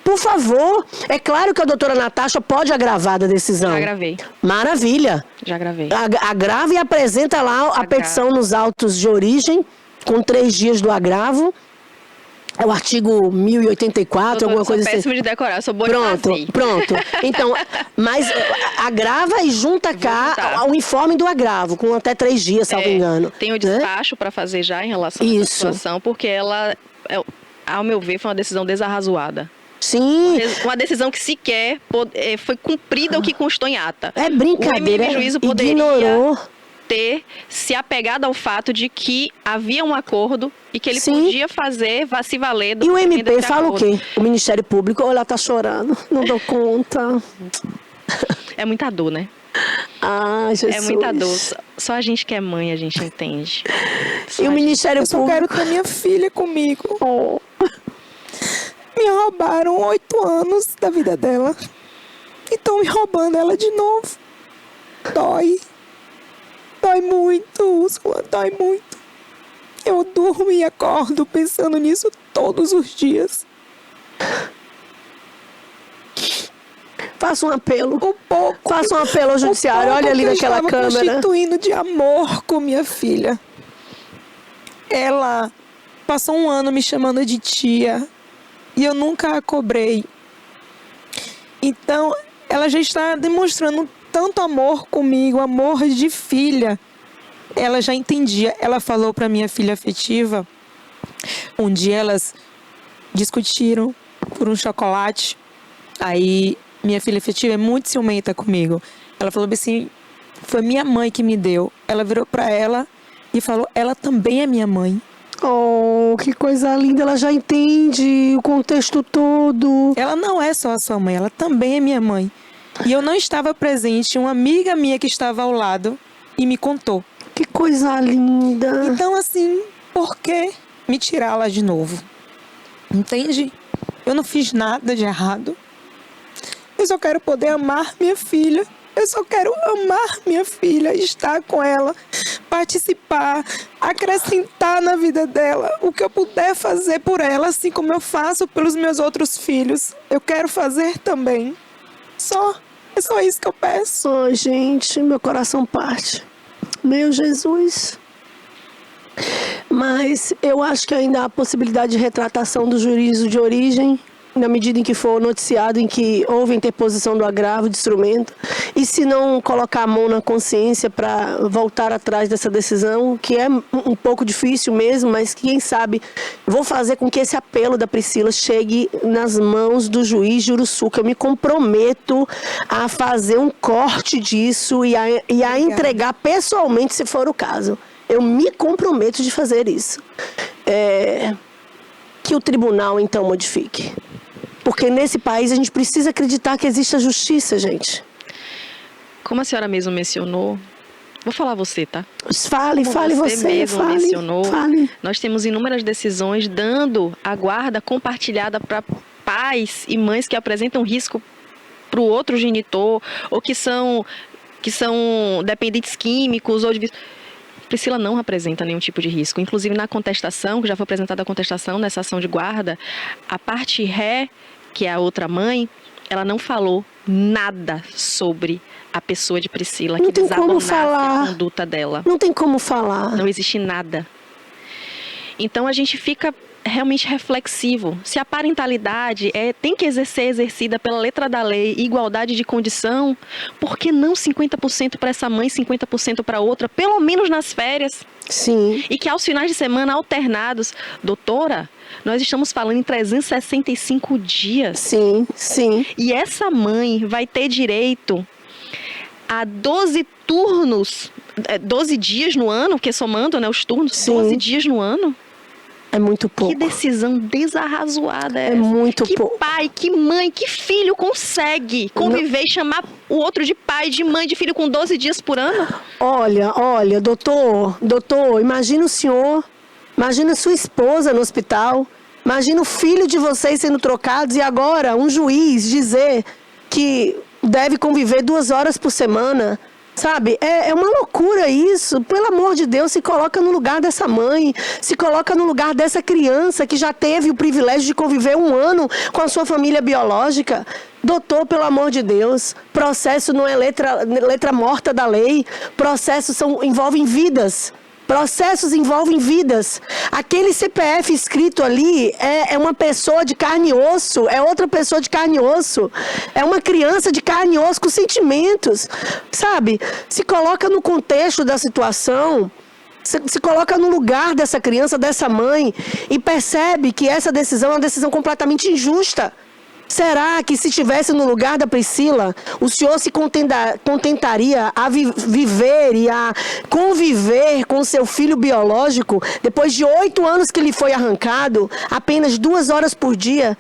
Por favor, é claro que a doutora Natasha pode agravar da decisão. Já gravei. Maravilha. Já gravei. Agrava e apresenta lá a petição nos autos de origem, com 3 dias do agravo. É o artigo 1084, alguma coisa assim. Eu sou péssimo de decorar, eu sou boa de fazer. Pronto. Então, mas agrava e junta cá o informe do agravo, com até 3 dias, salvo engano. Tem o despacho para fazer já em relação a essa situação, porque ela, ao meu ver, foi uma decisão desarrazoada. Sim. Uma decisão que sequer foi cumprida o que constou em ata. É brincadeira. O juízo poderia ignorou. ter se apegado ao fato de que havia um acordo e que ele podia se valer do E o MP fala o quê? O Ministério Público, olha, tá chorando, não dou conta. É muita dor, né? Ah, Jesus. É muita dor. Só a gente que é mãe, a gente entende. E o Ministério Público... Eu só quero ter minha filha comigo. Oh. Me roubaram 8 anos da vida dela. E estão me roubando ela de novo. Dói. Dói muito, Úrsula, dói muito. Eu durmo e acordo pensando nisso todos os dias. Faça um apelo. Faça um apelo ao judiciário. Olha ali naquela câmera. Eu estava constituindo de amor com minha filha. Ela passou 1 ano me chamando de tia. E eu nunca a cobrei. Então, ela já está demonstrando tanto amor comigo, amor de filha. Ela já entendia. Ela falou para minha filha afetiva. Um dia elas discutiram por um chocolate. Aí minha filha afetiva é muito ciumenta comigo. Ela falou assim, foi minha mãe que me deu. Ela virou para ela e falou, ela também é minha mãe. Oh, que coisa linda, ela já entende o contexto todo. Ela não é só a sua mãe, ela também é minha mãe. E eu não estava presente, uma amiga minha que estava ao lado e me contou. Que coisa linda. Então, assim, por que me tirá-la de novo? Entende? Eu não fiz nada de errado. Eu só quero poder amar minha filha. Eu só quero amar minha filha, estar com ela, participar, acrescentar na vida dela o que eu puder fazer por ela, assim como eu faço pelos meus outros filhos. Eu quero fazer também. É só isso que eu peço. Ai, gente, meu coração parte. Meu Jesus. Mas eu acho que ainda há possibilidade de retratação do juízo de origem, na medida em que for noticiado em que houve interposição do agravo de instrumento, e se não colocar a mão na consciência para voltar atrás dessa decisão, que é um pouco difícil mesmo, mas quem sabe vou fazer com que esse apelo da Priscila chegue nas mãos do juiz de Uruçuca. Eu me comprometo a fazer um corte disso e a entregar pessoalmente, se for o caso. Eu me comprometo de fazer isso. Que o tribunal, então, modifique. Porque nesse país a gente precisa acreditar que existe a justiça, gente. Como a senhora mesmo mencionou, vou falar você, tá? Fale você mesmo fale, mencionou, fale. Nós temos inúmeras decisões dando a guarda compartilhada para pais e mães que apresentam risco para o outro genitor, ou que são dependentes químicos, ou de... Priscila não apresenta nenhum tipo de risco. Inclusive, na contestação, que já foi apresentada a contestação nessa ação de guarda, a parte ré, que é a outra mãe, ela não falou nada sobre a pessoa de Priscila, que desabonasse a conduta dela. Não tem como falar. Não existe nada. Então, a gente fica realmente reflexivo. Se a parentalidade tem que ser exercida pela letra da lei, igualdade de condição, por que não 50% para essa mãe, 50% para outra, pelo menos nas férias? Sim. E que aos finais de semana alternados, doutora, nós estamos falando em 365 dias. Sim, sim. E essa mãe vai ter direito a 12 turnos, 12 dias no ano, porque somando, né, os turnos, sim. 12 dias no ano. É muito pouco. Que decisão desarrazoada é essa? Muito pouco. Que pai, que mãe, que filho consegue conviver e chamar o outro de pai, de mãe, de filho com 12 dias por ano? Olha, doutor, imagina o senhor, imagina sua esposa no hospital, imagina o filho de vocês sendo trocados e agora um juiz dizer que deve conviver 2 horas por semana. Sabe, é uma loucura isso. Pelo amor de Deus, se coloca no lugar dessa mãe, se coloca no lugar dessa criança que já teve o privilégio de conviver 1 ano com a sua família biológica. Doutor, pelo amor de Deus, processo não é letra morta da lei, processos envolvem vidas. Processos envolvem vidas. Aquele CPF escrito ali é uma pessoa de carne e osso, é outra pessoa de carne e osso, é uma criança de carne e osso com sentimentos, sabe? Se coloca no contexto da situação, se coloca no lugar dessa criança, dessa mãe, e percebe que essa decisão é uma decisão completamente injusta. Será que se estivesse no lugar da Priscila, o senhor se contentaria a viver e a conviver com seu filho biológico depois de 8 anos que lhe foi arrancado, apenas 2 horas por dia?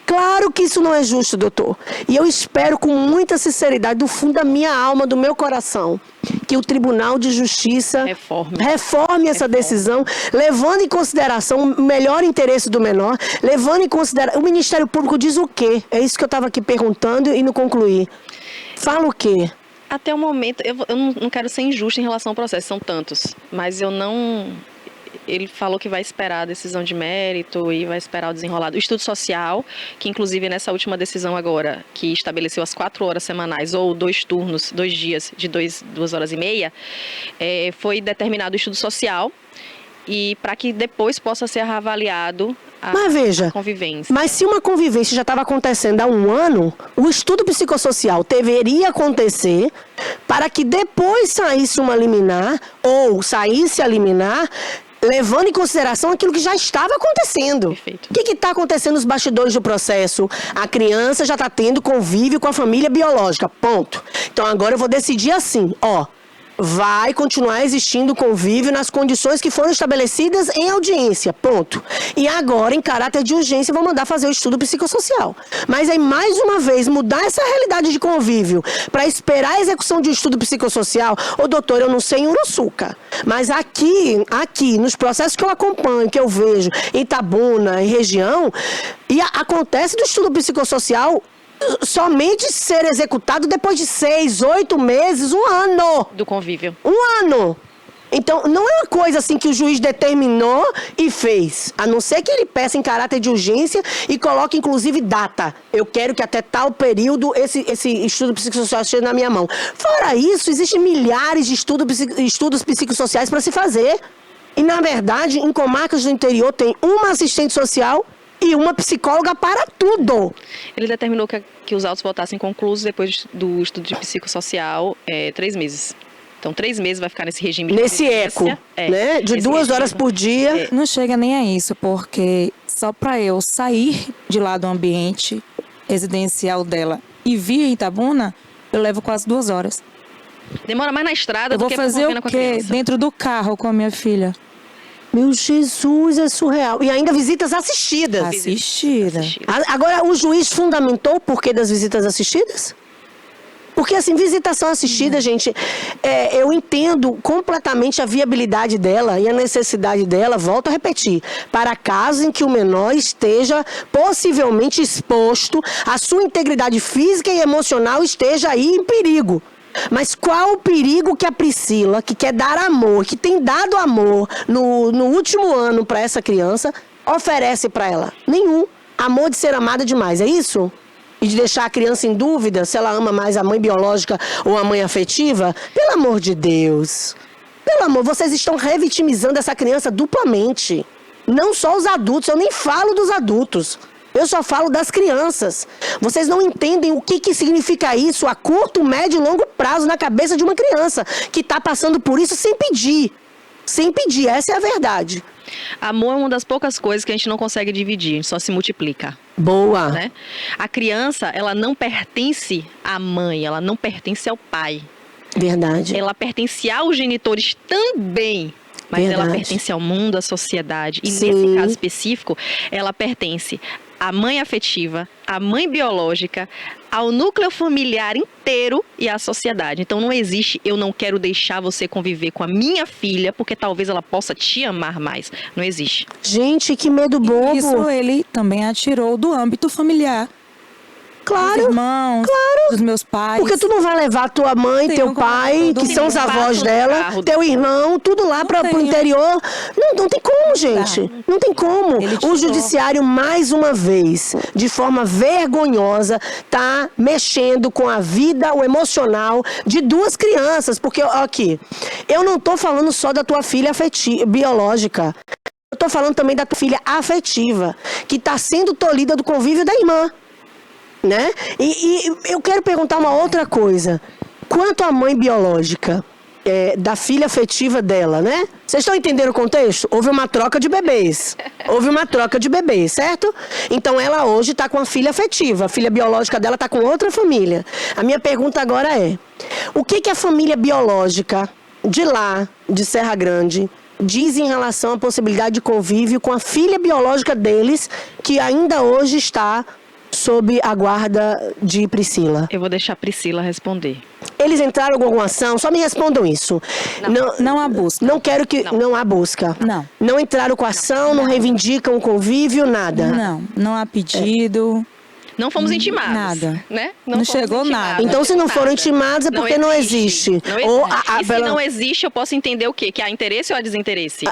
Claro que isso não é justo, doutor. E eu espero com muita sinceridade, do fundo da minha alma, do meu coração, que o Tribunal de Justiça reforme essa decisão, levando em consideração o melhor interesse do menor, levando em consideração... O Ministério Público diz o quê? É isso que eu estava aqui perguntando e não concluí. Fala o quê? Até o momento, eu não quero ser injusta em relação ao processo, são tantos, mas eu não... Ele falou que vai esperar a decisão de mérito e vai esperar o desenrolar do estudo social, que inclusive nessa última decisão agora, que estabeleceu as 4 horas semanais ou 2 turnos, 2 dias de 2 horas e meia, foi determinado o estudo social e para que depois possa ser reavaliado a convivência. Mas se uma convivência já estava acontecendo há 1 ano, o estudo psicossocial deveria acontecer para que depois saísse uma liminar ou saísse a liminar, levando em consideração aquilo que já estava acontecendo. Perfeito. O que está acontecendo nos bastidores do processo? A criança já está tendo convívio com a família biológica, ponto. Então agora eu vou decidir assim, vai continuar existindo convívio nas condições que foram estabelecidas em audiência, ponto. E agora, em caráter de urgência, vão mandar fazer o estudo psicossocial. Mas aí, mais uma vez, mudar essa realidade de convívio para esperar a execução de um estudo psicossocial, ô doutor, eu não sei em Uruçuca, mas aqui, nos processos que eu acompanho, que eu vejo, em Itabuna, em região, e acontece do estudo psicossocial somente ser executado depois de 6, 8 meses, 1 ano. Do convívio. 1 ano. Então, não é uma coisa assim que o juiz determinou e fez. A não ser que ele peça em caráter de urgência e coloque, inclusive, data. Eu quero que até tal período esse estudo psicossocial esteja na minha mão. Fora isso, existem milhares de estudos psicossociais para se fazer. E, na verdade, em comarcas do interior tem uma assistente social e uma psicóloga para tudo. Ele determinou que os autos voltassem conclusos depois do estudo de psicossocial 3 meses. Então, 3 meses vai ficar nesse regime de Nesse eco, né? De 2 horas por dia. Não chega nem a isso, porque só para eu sair de lá do ambiente residencial dela e vir em Itabuna, eu levo quase 2 horas. Demora mais na estrada Eu do vou que fazer o com a quê? criança. Dentro do carro com a minha filha. Meu Jesus, é surreal. E ainda visitas assistidas. Assistida. Agora, o juiz fundamentou o porquê das visitas assistidas? Porque, assim, visitação assistida, gente, eu entendo completamente a viabilidade dela e a necessidade dela, volto a repetir, para casos em que o menor esteja possivelmente exposto, a sua integridade física e emocional esteja aí em perigo. Mas qual o perigo que a Priscila, que quer dar amor, que tem dado amor no último ano para essa criança, oferece para ela? Nenhum. Amor de ser amada demais, é isso? E de deixar a criança em dúvida se ela ama mais a mãe biológica ou a mãe afetiva? Pelo amor de Deus. Pelo amor, vocês estão revitimizando essa criança duplamente. Não só os adultos, eu nem falo dos adultos. Eu só falo das crianças. Vocês não entendem o que significa isso a curto, médio e longo prazo na cabeça de uma criança que está passando por isso sem pedir. Sem pedir, essa é a verdade. Amor é uma das poucas coisas que a gente não consegue dividir, só se multiplica. Boa. Né? A criança, ela não pertence à mãe, ela não pertence ao pai. Verdade. Ela pertence aos genitores também. Mas Verdade. ela pertence ao mundo, à sociedade. E Sim. nesse caso específico, ela pertence à mãe afetiva, à mãe biológica, ao núcleo familiar inteiro e à sociedade. Então não existe, eu não quero deixar você conviver com a minha filha, porque talvez ela possa te amar mais. Não existe. Gente, que medo bobo. Isso ele também atirou do âmbito familiar. Claro. Dos irmãos, dos meus pais. Porque tu não vai levar tua mãe, Não teu tenho pai, como- que não são os tenho avós espaço no dela, carro. teu irmão, tudo lá pro tenho. interior. Não tem como, gente. Não tem como. Ele O tirou. judiciário, mais uma vez, de forma vergonhosa, tá mexendo com a vida, o emocional de 2 crianças. Porque, ó, aqui, eu não tô falando só da tua filha biológica. Eu tô falando também da tua filha afetiva, que tá sendo tolhida do convívio da irmã. Né? E eu quero perguntar uma outra coisa. Quanto à mãe biológica da filha afetiva dela, né? Vocês estão entendendo o contexto? Houve uma troca de bebês. Houve uma troca de bebês, certo? Então ela hoje está com a filha afetiva. A filha biológica dela está com outra família. A minha pergunta agora é: o que a família biológica de lá, de Serra Grande, diz em relação à possibilidade de convívio com a filha biológica deles, que ainda hoje está sob a guarda de Priscila? Eu vou deixar a Priscila responder. Eles entraram com alguma ação? Só me respondam isso. Não há busca. Não quero que... Não há busca. Não. Não entraram com ação, não reivindicam o convívio, nada. Não há pedido. Não fomos intimados. Nada. Né? Não fomos chegou intimados. nada. Então, se não foram intimados, é porque não existe. Não existe. Ou E se não existe, eu posso entender o quê? Que há interesse ou há desinteresse?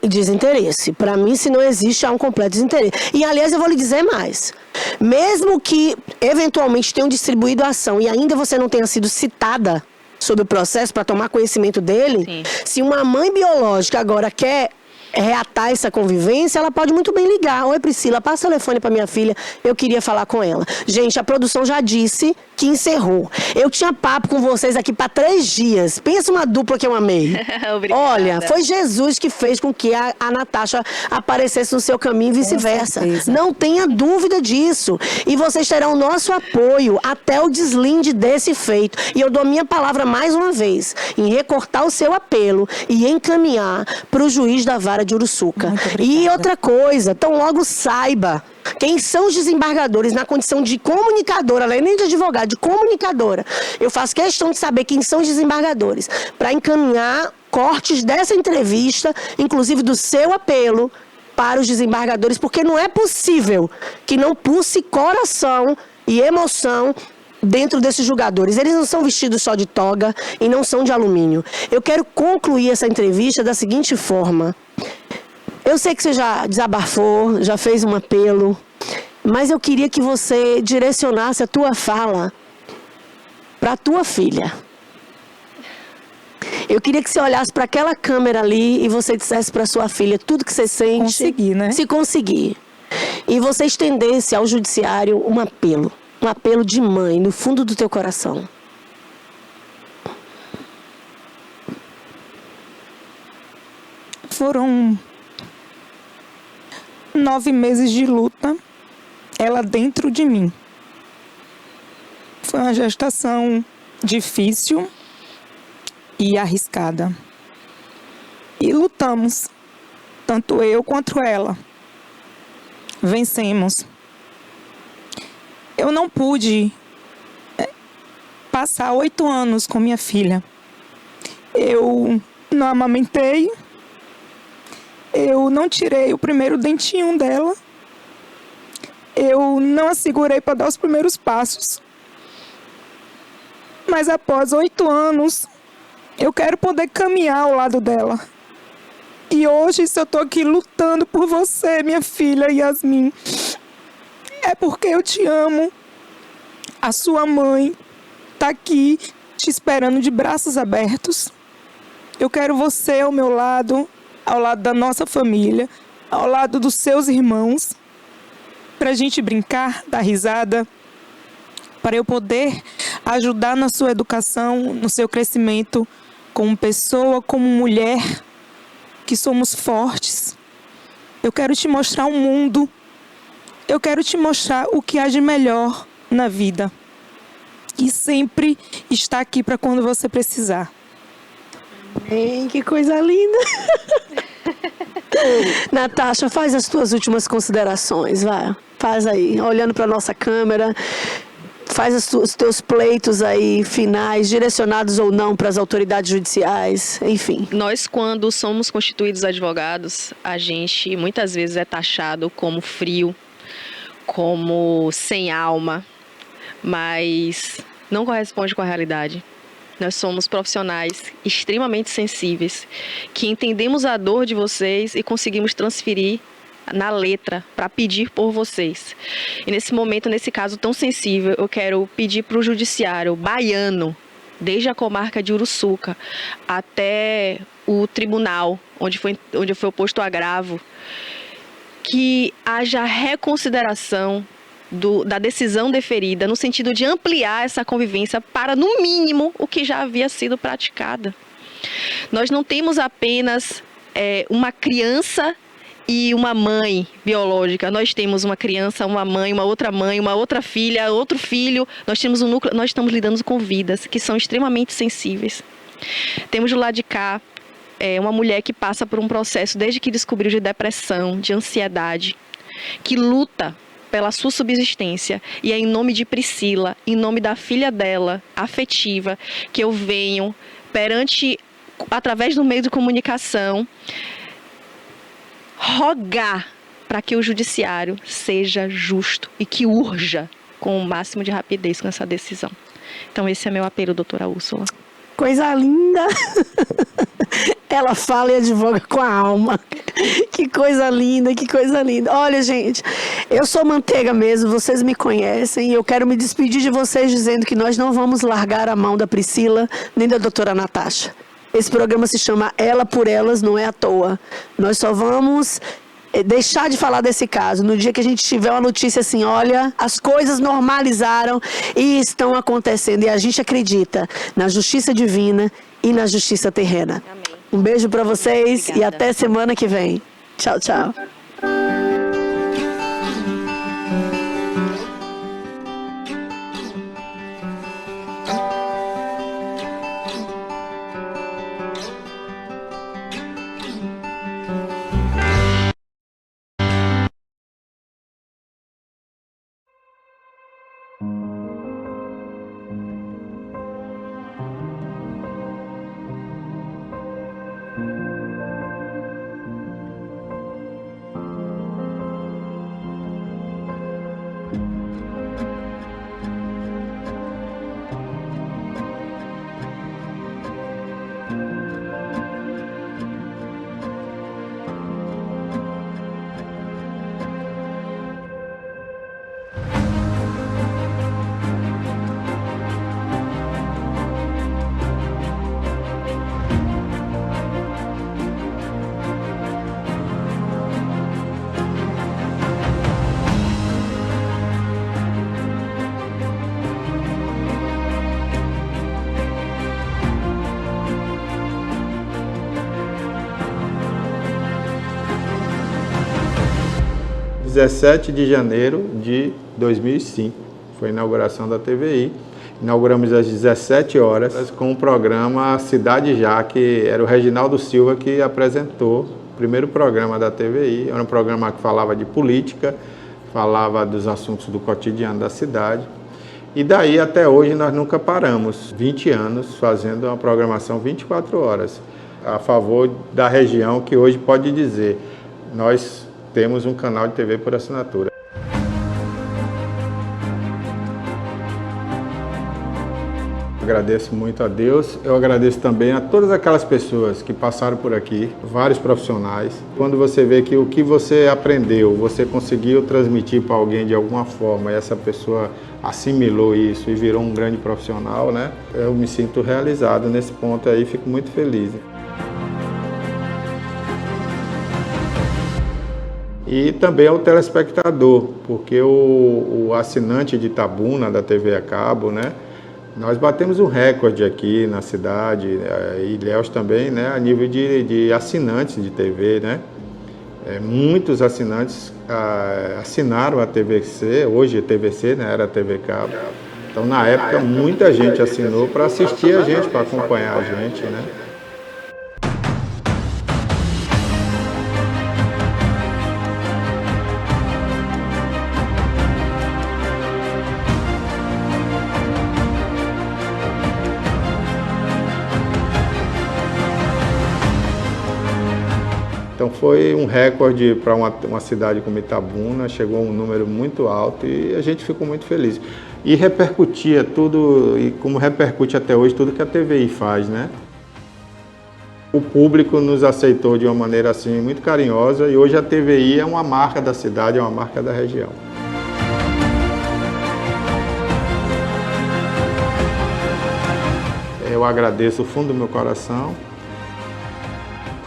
Desinteresse. Para mim, se não existe, há um completo desinteresse. E, aliás, eu vou lhe dizer mais. Mesmo que, eventualmente, tenham distribuído a ação e ainda você não tenha sido citada sobre o processo para tomar conhecimento dele, Sim. se uma mãe biológica agora quer reatar essa convivência, ela pode muito bem ligar. Oi, Priscila, passa o telefone para minha filha, eu queria falar com ela. Gente, a produção já disse que encerrou. Eu tinha papo com vocês aqui para 3 dias. Pensa uma dupla que eu amei. Obrigada. Olha, foi Jesus que fez com que a Natasha aparecesse no seu caminho e vice-versa. Não tenha dúvida disso. E vocês terão o nosso apoio até o deslinde desse feito. E eu dou a minha palavra mais uma vez em recortar o seu apelo e encaminhar para o juiz da vara de Uruçuca. E outra coisa, tão logo saiba quem são os desembargadores na condição de comunicadora, além nem de advogado, de comunicadora. Eu faço questão de saber quem são os desembargadores para encaminhar cortes dessa entrevista, inclusive do seu apelo, para os desembargadores, porque não é possível que não pulse coração e emoção dentro desses julgadores. Eles não são vestidos só de toga e não são de alumínio. Eu quero concluir essa entrevista da seguinte forma. Eu sei que você já desabafou, já fez um apelo, mas eu queria que você direcionasse a tua fala para a tua filha. Eu queria que você olhasse para aquela câmera ali e você dissesse para sua filha tudo que você sente. Conseguir, né? Se conseguir. E você estendesse ao judiciário um apelo de mãe, no fundo do teu coração. Foram 9 meses de luta, ela dentro de mim. Foi uma gestação difícil e arriscada. E lutamos, tanto eu quanto ela. Vencemos. Eu não pude passar 8 anos com minha filha. Eu não amamentei. Eu não tirei o primeiro dentinho dela. Eu não a segurei para dar os primeiros passos. Mas após 8 anos, eu quero poder caminhar ao lado dela. E hoje, se eu estou aqui lutando por você, minha filha Yasmin, é porque eu te amo. A sua mãe está aqui te esperando de braços abertos. Eu quero você ao meu lado, ao lado da nossa família, ao lado dos seus irmãos, para a gente brincar, dar risada, para eu poder ajudar na sua educação, no seu crescimento como pessoa, como mulher, que somos fortes. Eu quero te mostrar um mundo. Eu quero te mostrar o que há de melhor na vida. E sempre estar aqui para quando você precisar. Que coisa linda. Natasha, faz as tuas últimas considerações, vai. Faz aí, olhando para nossa câmera. Faz os teus pleitos aí finais, direcionados ou não para as autoridades judiciais, enfim. Nós, quando somos constituídos advogados, a gente muitas vezes é taxado como frio, como sem alma, mas não corresponde com a realidade. Nós somos profissionais extremamente sensíveis, que entendemos a dor de vocês e conseguimos transferir na letra para pedir por vocês. E nesse momento, nesse caso tão sensível, eu quero pedir para o judiciário baiano, desde a comarca de Uruçuca até o tribunal, onde foi oposto o agravo, que haja reconsideração da decisão deferida, no sentido de ampliar essa convivência para, no mínimo, o que já havia sido praticada. Nós não temos apenas uma criança e uma mãe biológica. Nós temos uma criança, uma mãe, uma outra filha, outro filho. Nós temos um núcleo, nós estamos lidando com vidas que são extremamente sensíveis. Temos do lado de cá uma mulher que passa por um processo desde que descobriu de depressão, de ansiedade, que luta pela sua subsistência. E é em nome de Priscila, em nome da filha dela, afetiva, que eu venho através do meio de comunicação, rogar para que o judiciário seja justo e que urja com o máximo de rapidez com essa decisão. Então esse é meu apelo, doutora Úrsula. Coisa linda! Ela fala e advoga com a alma. Que coisa linda, que coisa linda. Olha, gente, eu sou manteiga mesmo, vocês me conhecem. E eu quero me despedir de vocês dizendo que nós não vamos largar a mão da Priscila nem da doutora Natasha. Esse programa se chama Ela por Elas, não é à toa. Nós só vamos deixar de falar desse caso no dia que a gente tiver uma notícia assim, olha, as coisas normalizaram e estão acontecendo. E a gente acredita na justiça divina e na justiça terrena. Amém. Um beijo para vocês. Obrigada. E até semana que vem. Tchau, tchau. Dia 17 de janeiro de 2005, foi a inauguração da TVI. Inauguramos às 17 horas com o programa Cidade Já, que era o Reginaldo Silva que apresentou o primeiro programa da TVI. Era um programa que falava de política, falava dos assuntos do cotidiano da cidade. E daí até hoje nós nunca paramos, 20 anos fazendo uma programação 24 horas, a favor da região, que hoje pode dizer, nós temos um canal de TV por assinatura. Agradeço muito a Deus, eu agradeço também a todas aquelas pessoas que passaram por aqui, vários profissionais. Quando você vê que o que você aprendeu, você conseguiu transmitir para alguém de alguma forma, e essa pessoa assimilou isso e virou um grande profissional, né? Eu me sinto realizado nesse ponto aí, fico muito feliz. E também ao telespectador, porque o assinante de Itabuna, da TV a cabo, né? Nós batemos um recorde aqui na cidade, e Ilhéus também, né? A nível de assinantes de TV, né? Muitos assinantes assinaram a TVC, hoje a TVC, né? Era a TV Cabo. Então, na época, muita gente assinou para assistir a gente, para acompanhar a gente, né? Então foi um recorde para uma cidade como Itabuna, chegou a um número muito alto e a gente ficou muito feliz. E repercutia tudo, e como repercute até hoje, tudo que a TVI faz, né? O público nos aceitou de uma maneira assim muito carinhosa e hoje a TVI é uma marca da cidade, é uma marca da região. Eu agradeço do fundo do meu coração.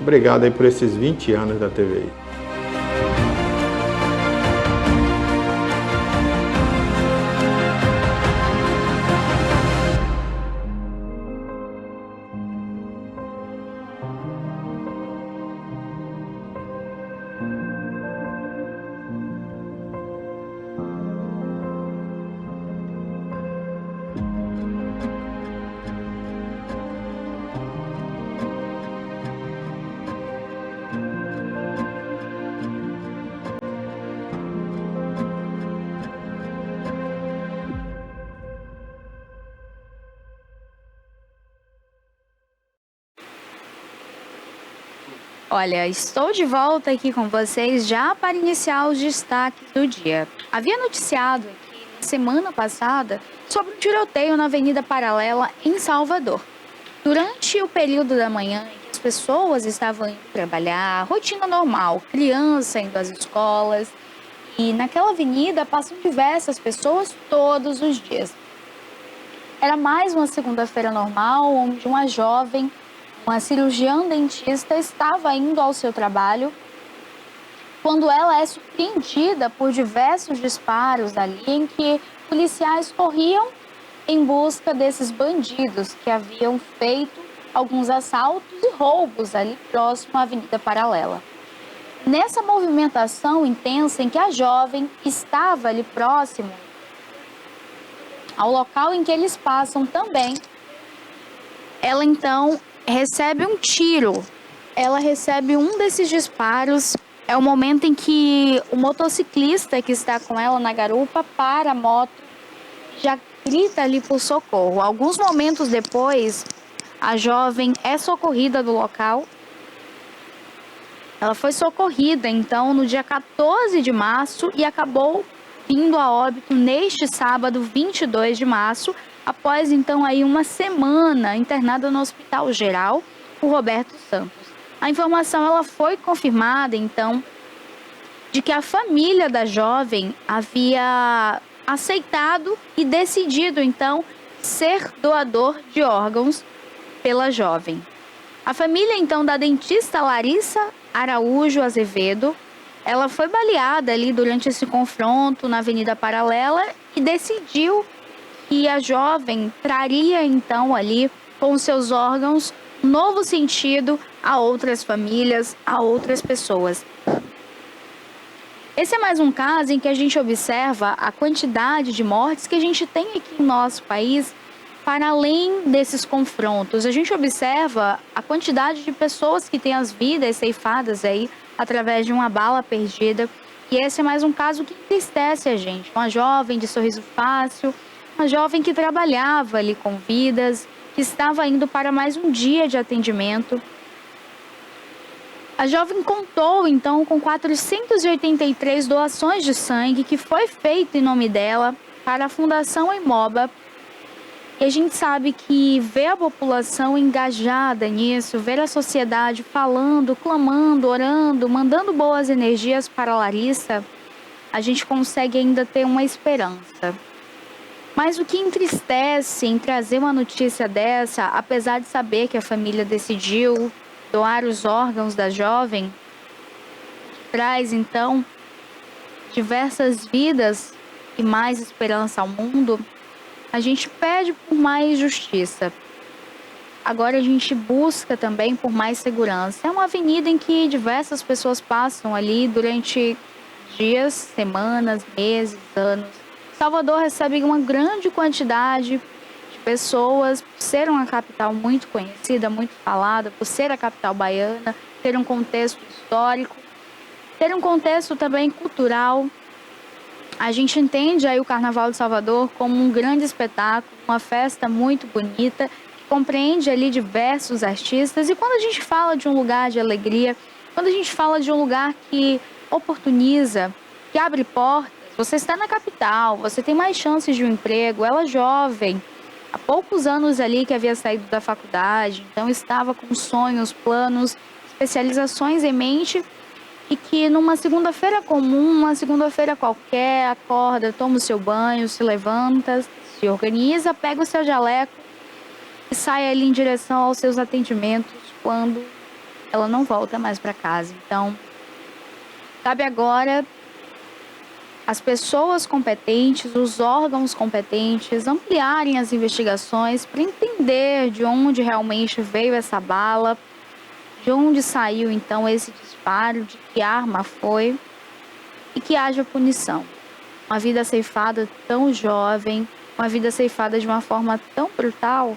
Obrigado aí por esses 20 anos da TVI. Olha, estou de volta aqui com vocês já para iniciar os destaques do dia. Havia noticiado aqui na semana passada sobre um tiroteio na Avenida Paralela em Salvador. Durante o período da manhã em que as pessoas estavam indo trabalhar, rotina normal, criança indo às escolas, e naquela avenida passam diversas pessoas todos os dias. Era mais uma segunda-feira normal, onde uma jovem uma cirurgiã dentista, estava indo ao seu trabalho quando ela é surpreendida por diversos disparos ali em que policiais corriam em busca desses bandidos que haviam feito alguns assaltos e roubos ali próximo à Avenida Paralela. Nessa movimentação intensa em que a jovem estava ali próximo ao local em que eles passam também, ela então recebe um tiro. Ela recebe um desses disparos. É o momento em que o motociclista que está com ela na garupa para a moto, já grita ali por socorro. Alguns momentos depois, a jovem é socorrida do local. Ela foi socorrida, então, no dia 14 de março e acabou vindo a óbito neste sábado, 22 de março, após, então, aí uma semana internada no Hospital Geral, o Roberto Santos. A informação ela foi confirmada, então, de que a família da jovem havia aceitado e decidido, então, ser doador de órgãos pela jovem. A família, então, da dentista Larissa Araújo Azevedo, ela foi baleada ali durante esse confronto na Avenida Paralela e decidiu que a jovem traria, então, ali, com seus órgãos, um novo sentido a outras famílias, a outras pessoas. Esse é mais um caso em que a gente observa a quantidade de mortes que a gente tem aqui no nosso país para além desses confrontos. A gente observa a quantidade de pessoas que têm as vidas ceifadas aí através de uma bala perdida. E esse é mais um caso que entristece a gente. Uma jovem de sorriso fácil, uma jovem que trabalhava ali com vidas, que estava indo para mais um dia de atendimento. A jovem contou, então, com 483 doações de sangue que foi feito em nome dela para a Fundação Hemoba. E a gente sabe que ver a população engajada nisso, ver a sociedade falando, clamando, orando, mandando boas energias para a Larissa, a gente consegue ainda ter uma esperança. Mas o que entristece em trazer uma notícia dessa, apesar de saber que a família decidiu doar os órgãos da jovem, traz então diversas vidas e mais esperança ao mundo, a gente pede por mais justiça. Agora a gente busca também por mais segurança. É uma avenida em que diversas pessoas passam ali durante dias, semanas, meses, anos. Salvador recebe uma grande quantidade de pessoas, por ser uma capital muito conhecida, muito falada, por ser a capital baiana, ter um contexto histórico, ter um contexto também cultural. A gente entende aí o Carnaval de Salvador como um grande espetáculo, uma festa muito bonita, que compreende ali diversos artistas. E quando a gente fala de um lugar de alegria, quando a gente fala de um lugar que oportuniza, que abre portas, você está na capital, você tem mais chances de um emprego, ela jovem, há poucos anos ali que havia saído da faculdade, então estava com sonhos, planos, especializações em mente, e que numa segunda-feira comum, uma segunda-feira qualquer, acorda, toma o seu banho, se levanta, se organiza, pega o seu jaleco e sai ali em direção aos seus atendimentos quando ela não volta mais para casa. Então, cabe agora as pessoas competentes, os órgãos competentes, ampliarem as investigações para entender de onde realmente veio essa bala, de onde saiu então esse disparo, de que arma foi, e que haja punição. Uma vida ceifada tão jovem, uma vida ceifada de uma forma tão brutal,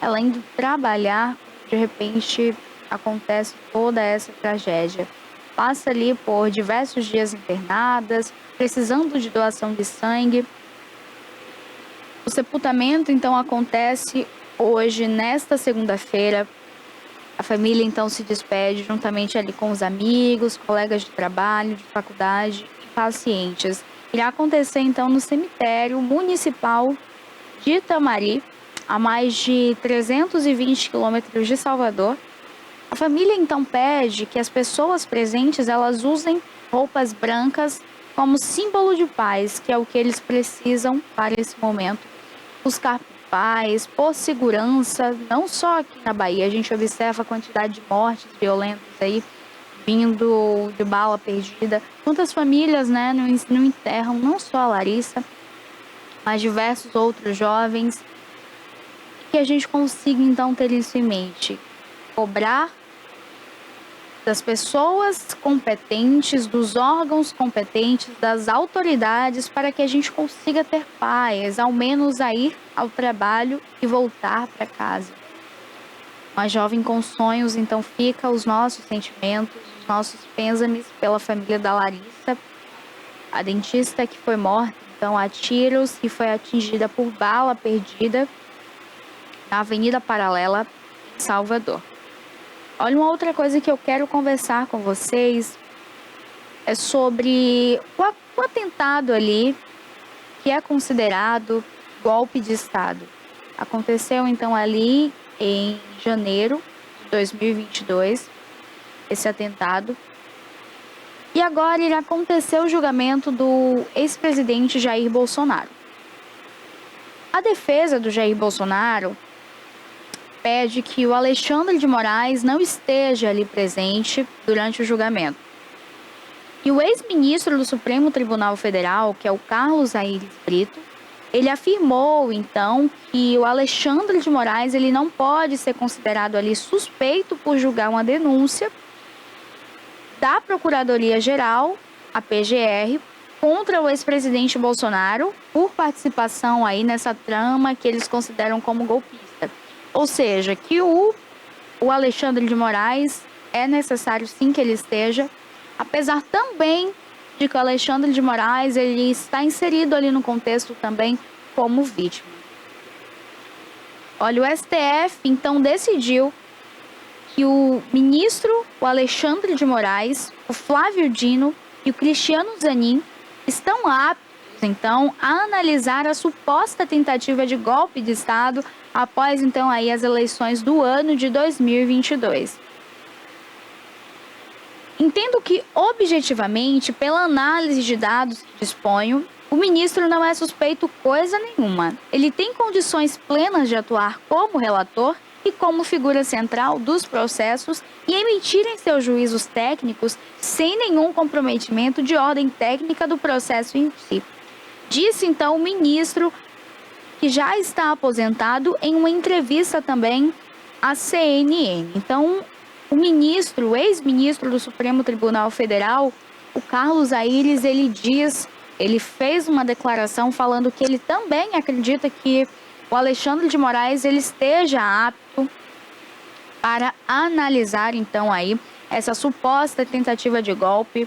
ela indo trabalhar, de repente acontece toda essa tragédia. Passa ali por diversos dias internadas, precisando de doação de sangue. O sepultamento então acontece hoje, nesta segunda-feira. A família então se despede juntamente ali com os amigos, colegas de trabalho, de faculdade e pacientes. Irá acontecer então no cemitério municipal de Itamari, a mais de 320 quilômetros de Salvador. A família então pede que as pessoas presentes elas usem roupas brancas como símbolo de paz, que é o que eles precisam para esse momento. Buscar paz, por segurança, não só aqui na Bahia. A gente observa a quantidade de mortes violentas aí, vindo de bala perdida. Quantas famílias, né, não enterram não só a Larissa, mas diversos outros jovens. Que a gente consiga, então, ter isso em mente. Cobrar das pessoas competentes, dos órgãos competentes, das autoridades, para que a gente consiga ter paz, ao menos a ir ao trabalho e voltar para casa. Uma jovem com sonhos, então fica os nossos sentimentos, os nossos pêsames pela família da Larissa, a dentista que foi morta, então, a tiros, e foi atingida por bala perdida na Avenida Paralela, em Salvador. Olha, uma outra coisa que eu quero conversar com vocês é sobre o atentado ali, que é considerado golpe de Estado. Aconteceu, então, ali em janeiro de 2022, esse atentado. E agora irá acontecer o julgamento do ex-presidente Jair Bolsonaro. A defesa do Jair Bolsonaro pede que o Alexandre de Moraes não esteja ali presente durante o julgamento. E o ex-ministro do Supremo Tribunal Federal, que é o Carlos Aires Brito, ele afirmou, então, que o Alexandre de Moraes ele não pode ser considerado ali suspeito por julgar uma denúncia da Procuradoria-Geral, a PGR, contra o ex-presidente Bolsonaro por participação aí nessa trama que eles consideram como golpista. Ou seja, que o Alexandre de Moraes é necessário sim que ele esteja, apesar também de que o Alexandre de Moraes ele está inserido ali no contexto também como vítima. Olha, o STF então decidiu que o ministro, o Alexandre de Moraes, o Flávio Dino e o Cristiano Zanin estão aptos, então, a analisar a suposta tentativa de golpe de Estado após, então, aí as eleições do ano de 2022. Entendo que, objetivamente, pela análise de dados que disponho, o ministro não é suspeito coisa nenhuma. Ele tem condições plenas de atuar como relator e como figura central dos processos e emitirem seus juízos técnicos sem nenhum comprometimento de ordem técnica do processo em si. Disse, então, o ministro, que já está aposentado, em uma entrevista também à CNN. Então, o ex-ministro do Supremo Tribunal Federal, o Carlos Aires, ele fez uma declaração falando que ele também acredita que o Alexandre de Moraes ele esteja apto para analisar, então, aí essa suposta tentativa de golpe.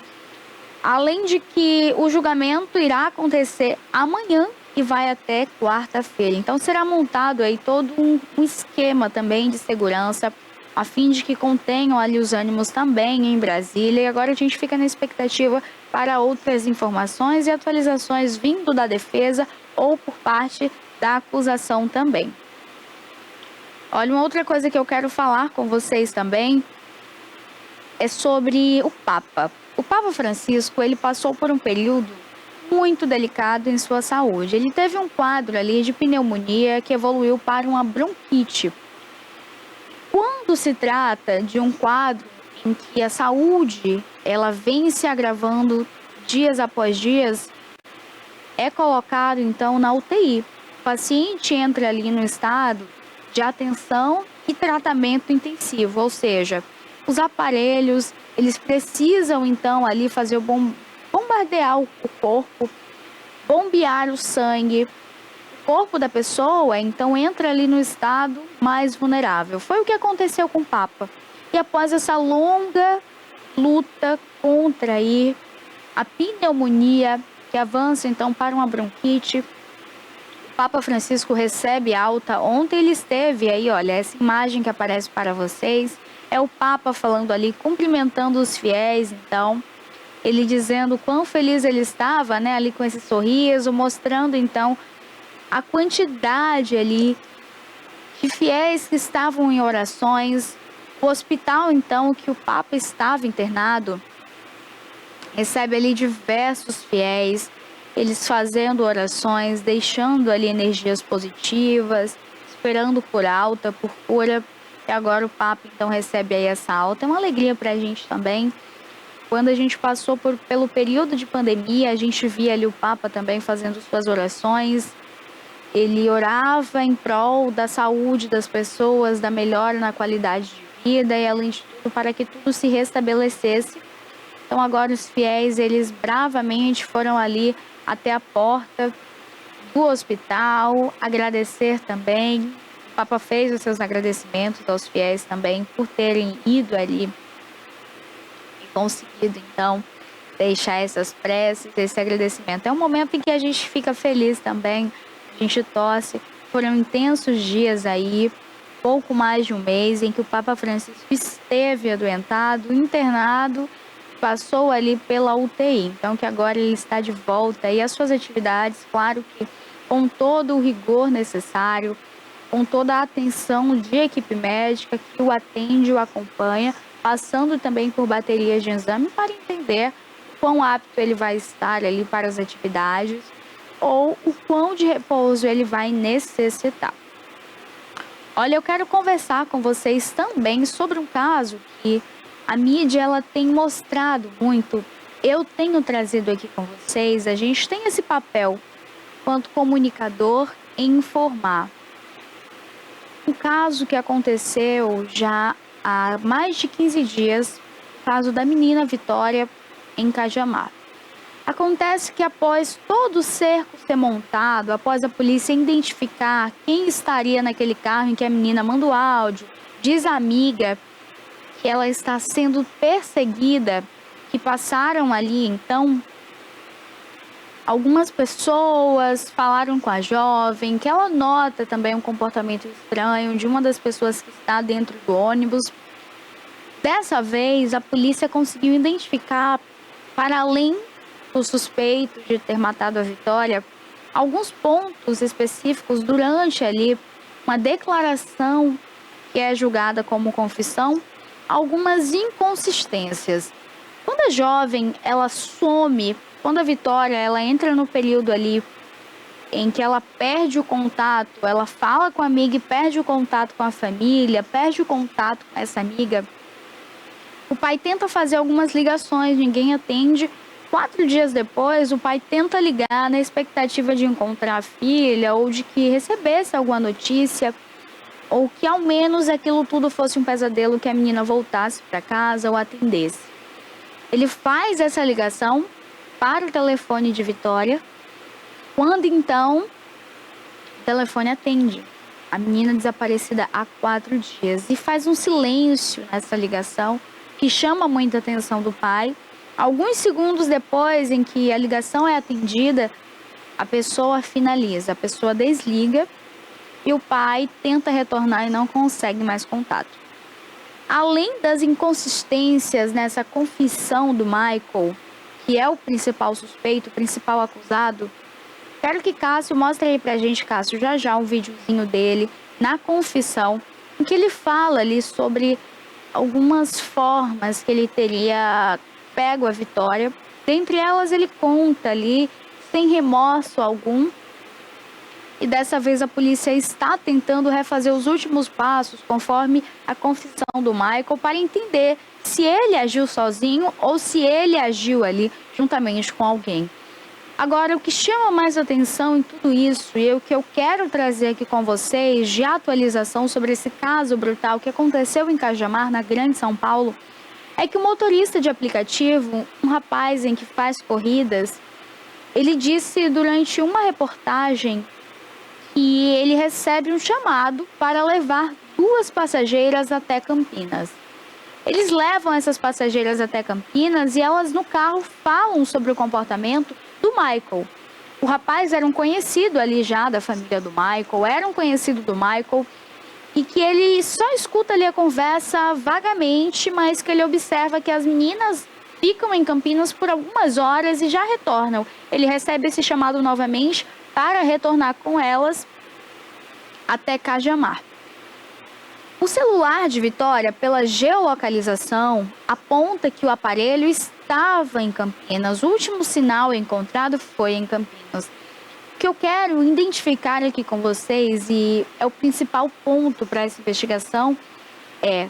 Além de que o julgamento irá acontecer amanhã e vai até quarta-feira. Então será montado aí todo um esquema também de segurança, a fim de que contenham ali os ânimos também em Brasília. E agora a gente fica na expectativa para outras informações e atualizações vindo da defesa ou por parte da acusação também. Olha, uma outra coisa que eu quero falar com vocês também é sobre o Papa. O Papa Francisco, ele passou por um período muito delicado em sua saúde. Ele teve um quadro ali de pneumonia que evoluiu para uma bronquite. Quando se trata de um quadro em que a saúde ela vem se agravando dias após dias, é colocado então na UTI. O paciente entra ali no estado de atenção e tratamento intensivo, ou seja, os aparelhos, eles precisam então ali fazer bombardear o corpo, bombear o sangue. O corpo da pessoa então entra ali no estado mais vulnerável. Foi o que aconteceu com o Papa. E após essa longa luta contra aí a pneumonia, que avança então para uma bronquite, o Papa Francisco recebe alta. Ontem ele esteve aí, olha, essa imagem que aparece para vocês, é o Papa falando ali, cumprimentando os fiéis, então, ele dizendo quão feliz ele estava, né, ali com esse sorriso, mostrando então a quantidade ali de fiéis que estavam em orações. O hospital, então, que o Papa estava internado, recebe ali diversos fiéis. eles fazendo orações, deixando ali energias positivas, esperando por alta, por cura. E agora o Papa então recebe aí essa alta. É uma alegria para a gente também. Quando a gente passou pelo período de pandemia, a gente via ali o Papa também fazendo suas orações. Ele orava em prol da saúde das pessoas, da melhora na qualidade de vida e, além de tudo, para que tudo se restabelecesse. Então agora os fiéis, eles bravamente foram ali até a porta do hospital, agradecer também. O Papa fez os seus agradecimentos aos fiéis também por terem ido ali e conseguido, então, deixar essas preces, esse agradecimento. É um momento em que a gente fica feliz também, a gente torce. Foram intensos dias aí, pouco mais de um mês, em que o Papa Francisco esteve adoentado, internado, passou ali pela UTI. Então, que agora ele está de volta aí às suas atividades, claro que com todo o rigor necessário, com toda a atenção de equipe médica que o atende e o acompanha, passando também por baterias de exame para entender o quão apto ele vai estar ali para as atividades ou o quão de repouso ele vai necessitar. Olha, eu quero conversar com vocês também sobre um caso que a mídia ela tem mostrado muito. Eu tenho trazido aqui com vocês, a gente tem esse papel quanto comunicador em informar. Um caso que aconteceu já há mais de 15 dias, o caso da menina Vitória em Cajamar. Acontece que após todo o cerco ser montado, após a polícia identificar quem estaria naquele carro em que a menina manda o áudio, diz a amiga que ela está sendo perseguida, que passaram ali então, algumas pessoas falaram com a jovem, que ela nota também um comportamento estranho de uma das pessoas que está dentro do ônibus. Dessa vez, a polícia conseguiu identificar, para além do suspeito de ter matado a Vitória, alguns pontos específicos durante ali uma declaração que é julgada como confissão, algumas inconsistências. Quando a jovem ela some, quando a Vitória ela entra no período ali em que ela perde o contato, ela fala com a amiga e perde o contato com a família, perde o contato com essa amiga, o pai tenta fazer algumas ligações, ninguém atende. 4 dias depois, o pai tenta ligar na expectativa de encontrar a filha ou de que recebesse alguma notícia ou que ao menos aquilo tudo fosse um pesadelo, que a menina voltasse para casa ou atendesse. Ele faz essa ligação para o telefone de Vitória, quando então o telefone atende. A menina desaparecida há 4 dias e faz um silêncio nessa ligação que chama muita atenção do pai. Alguns segundos depois em que a ligação é atendida, a pessoa finaliza, a pessoa desliga e o pai tenta retornar e não consegue mais contato. Além das inconsistências nessa confissão do Michael, que é o principal suspeito, o principal acusado, quero que Cássio mostre aí pra gente, Cássio, já um videozinho dele na confissão, em que ele fala ali sobre algumas formas que ele teria pego a Vitória. Dentre elas, ele conta ali, sem remorso algum. E dessa vez a polícia está tentando refazer os últimos passos, conforme a confissão do Michael, para entender se ele agiu sozinho ou se ele agiu ali juntamente com alguém. Agora, o que chama mais atenção em tudo isso, e o que eu quero trazer aqui com vocês de atualização sobre esse caso brutal que aconteceu em Cajamar, na Grande São Paulo, é que o motorista de aplicativo, um rapaz em que faz corridas, ele disse durante uma reportagem que ele recebe um chamado para levar 2 passageiras até Campinas. Eles levam essas passageiras até Campinas e elas no carro falam sobre o comportamento do Michael. O rapaz era um conhecido ali já da família do Michael, era um conhecido do Michael, e que ele só escuta ali a conversa vagamente, mas que ele observa que as meninas ficam em Campinas por algumas horas e já retornam. Ele recebe esse chamado novamente para retornar com elas até Cajamar. O celular de Vitória, pela geolocalização, aponta que o aparelho estava em Campinas. O último sinal encontrado foi em Campinas. O que eu quero identificar aqui com vocês, e é o principal ponto para essa investigação, é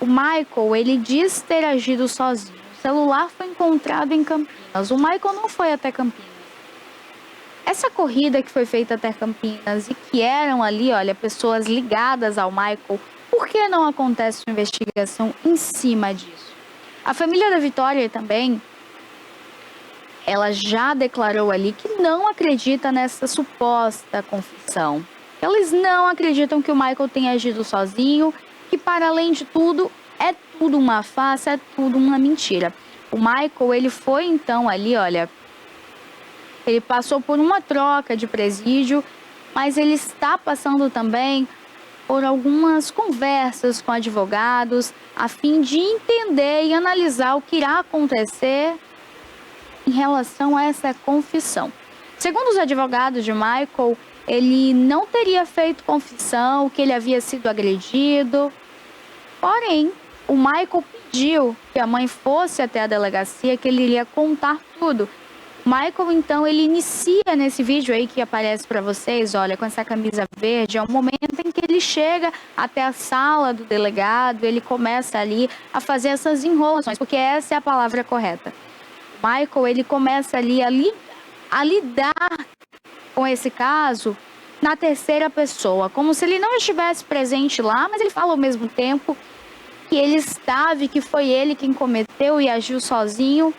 o Michael, ele diz ter agido sozinho. O celular foi encontrado em Campinas. O Michael não foi até Campinas. Essa corrida que foi feita até Campinas e que eram ali, olha, pessoas ligadas ao Michael, por que não acontece uma investigação em cima disso? A família da Vitória também, ela já declarou ali que não acredita nessa suposta confissão. Eles não acreditam que o Michael tenha agido sozinho, que para além de tudo, é tudo uma farsa, é tudo uma mentira. O Michael, ele foi então ali, olha, ele passou por uma troca de presídio, mas ele está passando também por algumas conversas com advogados, a fim de entender e analisar o que irá acontecer em relação a essa confissão. Segundo os advogados de Michael, ele não teria feito confissão, que ele havia sido agredido. Porém, o Michael pediu que a mãe fosse até a delegacia, que ele iria contar tudo. Michael, então, ele inicia nesse vídeo aí que aparece para vocês, olha, com essa camisa verde, é o momento em que ele chega até a sala do delegado, ele começa ali a fazer essas enrolações, porque essa é a palavra correta. Michael, ele começa ali a lidar com esse caso na terceira pessoa, como se ele não estivesse presente lá, mas ele fala ao mesmo tempo que ele estava e que foi ele quem cometeu e agiu sozinho.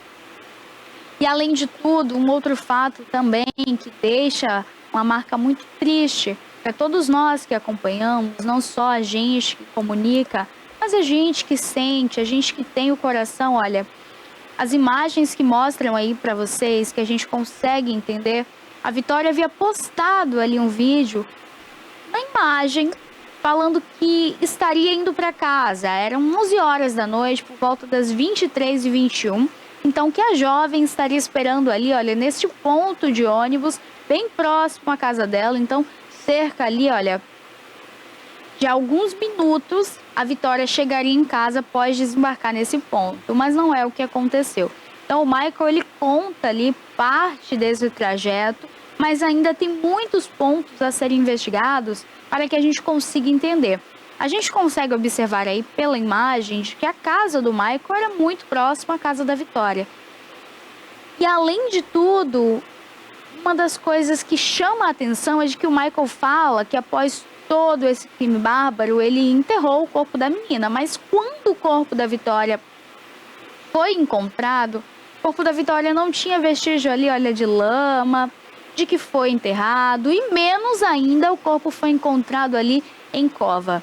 E além de tudo, um outro fato também que deixa uma marca muito triste para todos nós que acompanhamos, não só a gente que comunica, mas a gente que sente, a gente que tem o coração, olha, as imagens que mostram aí para vocês, que a gente consegue entender, a Vitória havia postado ali um vídeo, uma imagem, falando que estaria indo para casa. Eram 11 horas da noite, por volta das 23h21. Então, que a jovem estaria esperando ali, olha, neste ponto de ônibus, bem próximo à casa dela. Então, cerca ali, olha, de alguns minutos, a Vitória chegaria em casa após desembarcar nesse ponto. Mas não é o que aconteceu. Então, o Michael, ele conta ali parte desse trajeto, mas ainda tem muitos pontos a serem investigados para que a gente consiga entender. A gente consegue observar aí pela imagem de que a casa do Michael era muito próxima à casa da Vitória. E além de tudo, uma das coisas que chama a atenção é de que o Michael fala que após todo esse crime bárbaro, ele enterrou o corpo da menina. Mas quando o corpo da Vitória foi encontrado, o corpo da Vitória não tinha vestígio ali, olha, de lama, de que foi enterrado, e menos ainda o corpo foi encontrado ali em cova.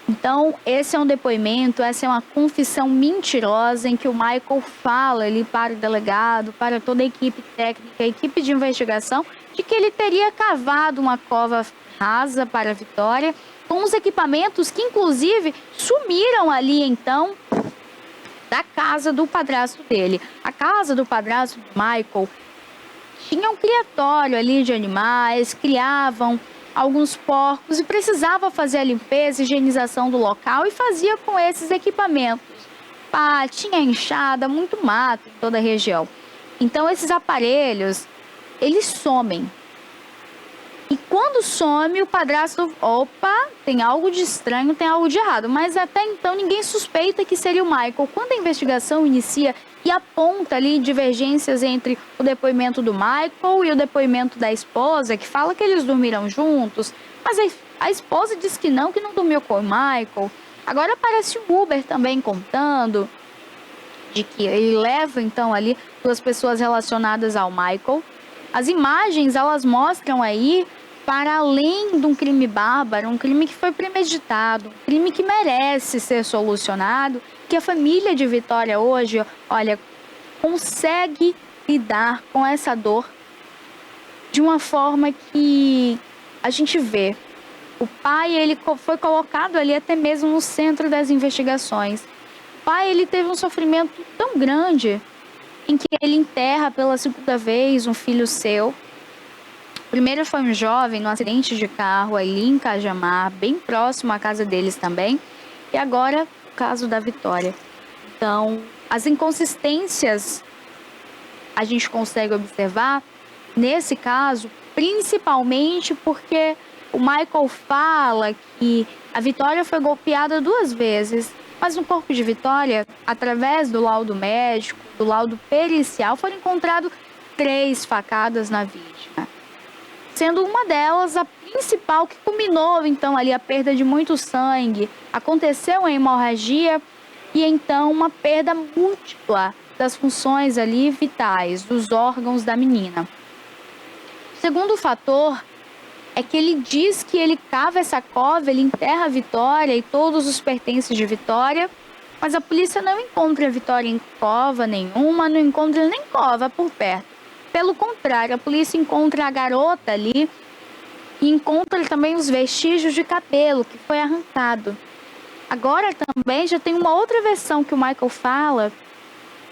Então, esse é um depoimento, essa é uma confissão mentirosa em que o Michael fala ali para o delegado, para toda a equipe técnica, a equipe de investigação, de que ele teria cavado uma cova rasa para a Vitória, com os equipamentos que, inclusive, sumiram ali, então, da casa do padrasto dele. A casa do padrasto de Michael tinha um criatório ali de animais, criavam alguns porcos e precisava fazer a limpeza e higienização do local e fazia com esses equipamentos. Tinha enxada, muito mato em toda a região. Então esses aparelhos, eles somem. E quando some, o padrasto, opa, tem algo de estranho, tem algo de errado. Mas até então ninguém suspeita que seria o Michael. Quando a investigação inicia e aponta ali divergências entre o depoimento do Michael e o depoimento da esposa, que fala que eles dormiram juntos, mas a esposa diz que não dormiu com o Michael. Agora aparece o Uber também contando de que ele leva então ali duas pessoas relacionadas ao Michael. As imagens, elas mostram aí, para além de um crime bárbaro, um crime que foi premeditado, um crime que merece ser solucionado, que a família de Vitória hoje, olha, consegue lidar com essa dor de uma forma que a gente vê. O pai, ele foi colocado ali até mesmo no centro das investigações. O pai, ele teve um sofrimento tão grande em que ele enterra pela segunda vez um filho seu. Primeiro foi um jovem num acidente de carro ali em Cajamar, bem próximo à casa deles também. E agora, o caso da Vitória. Então, as inconsistências a gente consegue observar nesse caso, principalmente porque o Michael fala que a Vitória foi golpeada 2 vezes, mas no corpo de Vitória, através do laudo médico, do laudo pericial, foram encontradas 3 facadas na vítima. Sendo uma delas a principal que culminou, então, ali a perda de muito sangue. Aconteceu a hemorragia e, então, uma perda múltipla das funções ali vitais, dos órgãos da menina. O segundo fator é que ele diz que ele cava essa cova, ele enterra a Vitória e todos os pertences de Vitória, mas a polícia não encontra a Vitória em cova nenhuma, não encontra nem cova por perto. Pelo contrário, a polícia encontra a garota ali e encontra também os vestígios de cabelo que foi arrancado. Agora também já tem uma outra versão que o Michael fala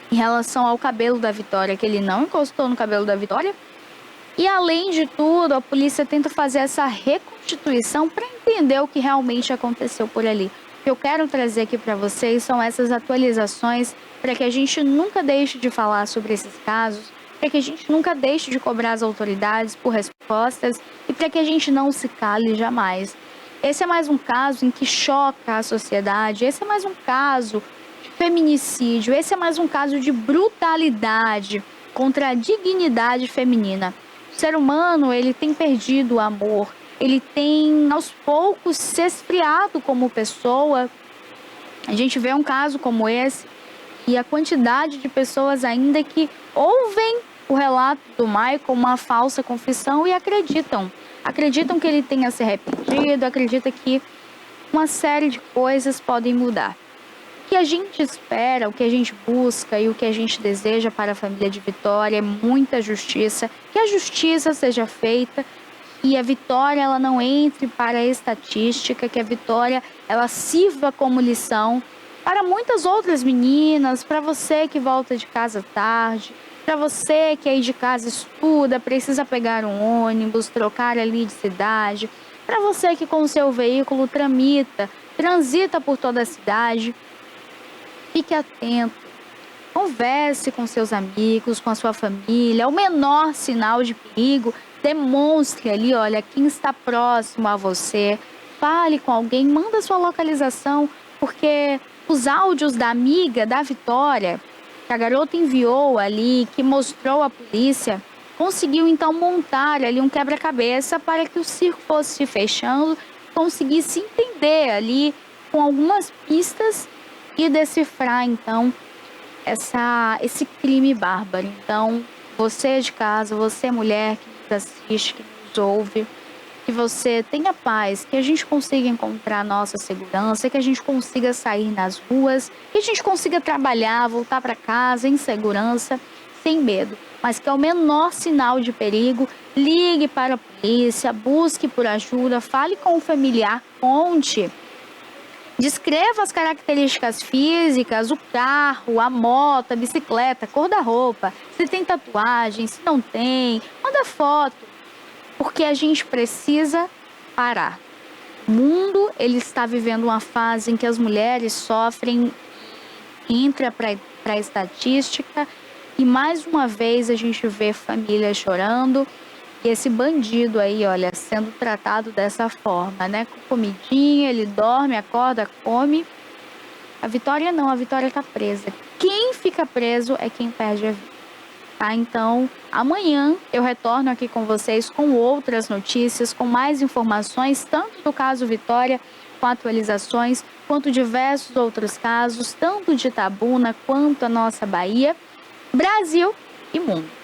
em relação ao cabelo da Vitória, que ele não encostou no cabelo da Vitória. E além de tudo, a polícia tenta fazer essa reconstituição para entender o que realmente aconteceu por ali. O que eu quero trazer aqui para vocês são essas atualizações para que a gente nunca deixe de falar sobre esses casos, para que a gente nunca deixe de cobrar as autoridades por respostas e para que a gente não se cale jamais. Esse é mais um caso em que choca a sociedade, esse é mais um caso de feminicídio, esse é mais um caso de brutalidade contra a dignidade feminina. O ser humano, ele tem perdido o amor, ele tem aos poucos se esfriado como pessoa. A gente vê um caso como esse e a quantidade de pessoas ainda que ouvem o relato do Michael, uma falsa confissão, e acreditam que ele tenha se arrependido, acreditam que uma série de coisas podem mudar. O que a gente espera, o que a gente busca e o que a gente deseja para a família de Vitória é muita justiça, que a justiça seja feita e a Vitória ela não entre para a estatística, que a Vitória ela sirva como lição para muitas outras meninas, para você que volta de casa tarde, para você que aí de casa estuda, precisa pegar um ônibus, trocar ali de cidade, para você que com o seu veículo transita por toda a cidade. Fique atento, converse com seus amigos, com a sua família, o menor sinal de perigo, demonstre ali, olha, quem está próximo a você, fale com alguém, manda sua localização, porque os áudios da amiga da Vitória, que a garota enviou ali, que mostrou à polícia, conseguiu então montar ali um quebra-cabeça para que o circo fosse se fechando, conseguisse entender ali com algumas pistas e decifrar, então, esse crime bárbaro. Então, você de casa, você mulher que nos assiste, que nos ouve, que você tenha paz, que a gente consiga encontrar nossa segurança, que a gente consiga sair nas ruas, que a gente consiga trabalhar, voltar para casa em segurança, sem medo. Mas que ao menor sinal de perigo, ligue para a polícia, busque por ajuda, fale com o familiar, conte. Descreva as características físicas, o carro, a moto, a bicicleta, a cor da roupa, se tem tatuagem, se não tem, manda foto, porque a gente precisa parar. O mundo ele está vivendo uma fase em que as mulheres sofrem, entra para a estatística e mais uma vez a gente vê famílias chorando. E esse bandido aí, olha, sendo tratado dessa forma, né? Com comidinha, ele dorme, acorda, come. A Vitória não, a Vitória tá presa. Quem fica preso é quem perde a vida. Tá? Então, amanhã eu retorno aqui com vocês com outras notícias, com mais informações, tanto do caso Vitória, com atualizações, quanto diversos outros casos, tanto de Itabuna quanto a nossa Bahia, Brasil e mundo.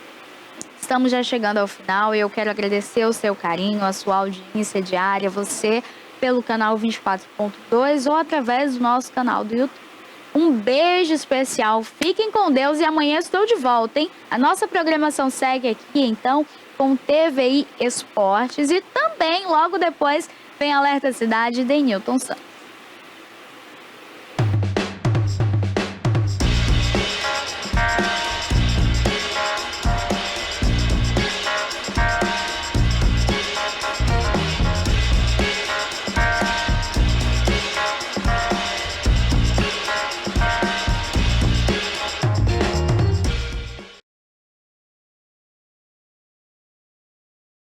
Estamos já chegando ao final e eu quero agradecer o seu carinho, a sua audiência diária, você pelo canal 24.2 ou através do nosso canal do YouTube. Um beijo especial, fiquem com Deus e amanhã estou de volta, hein? A nossa programação segue aqui, então, com TVI Esportes e também, logo depois, vem Alerta Cidade de Nilton Santos.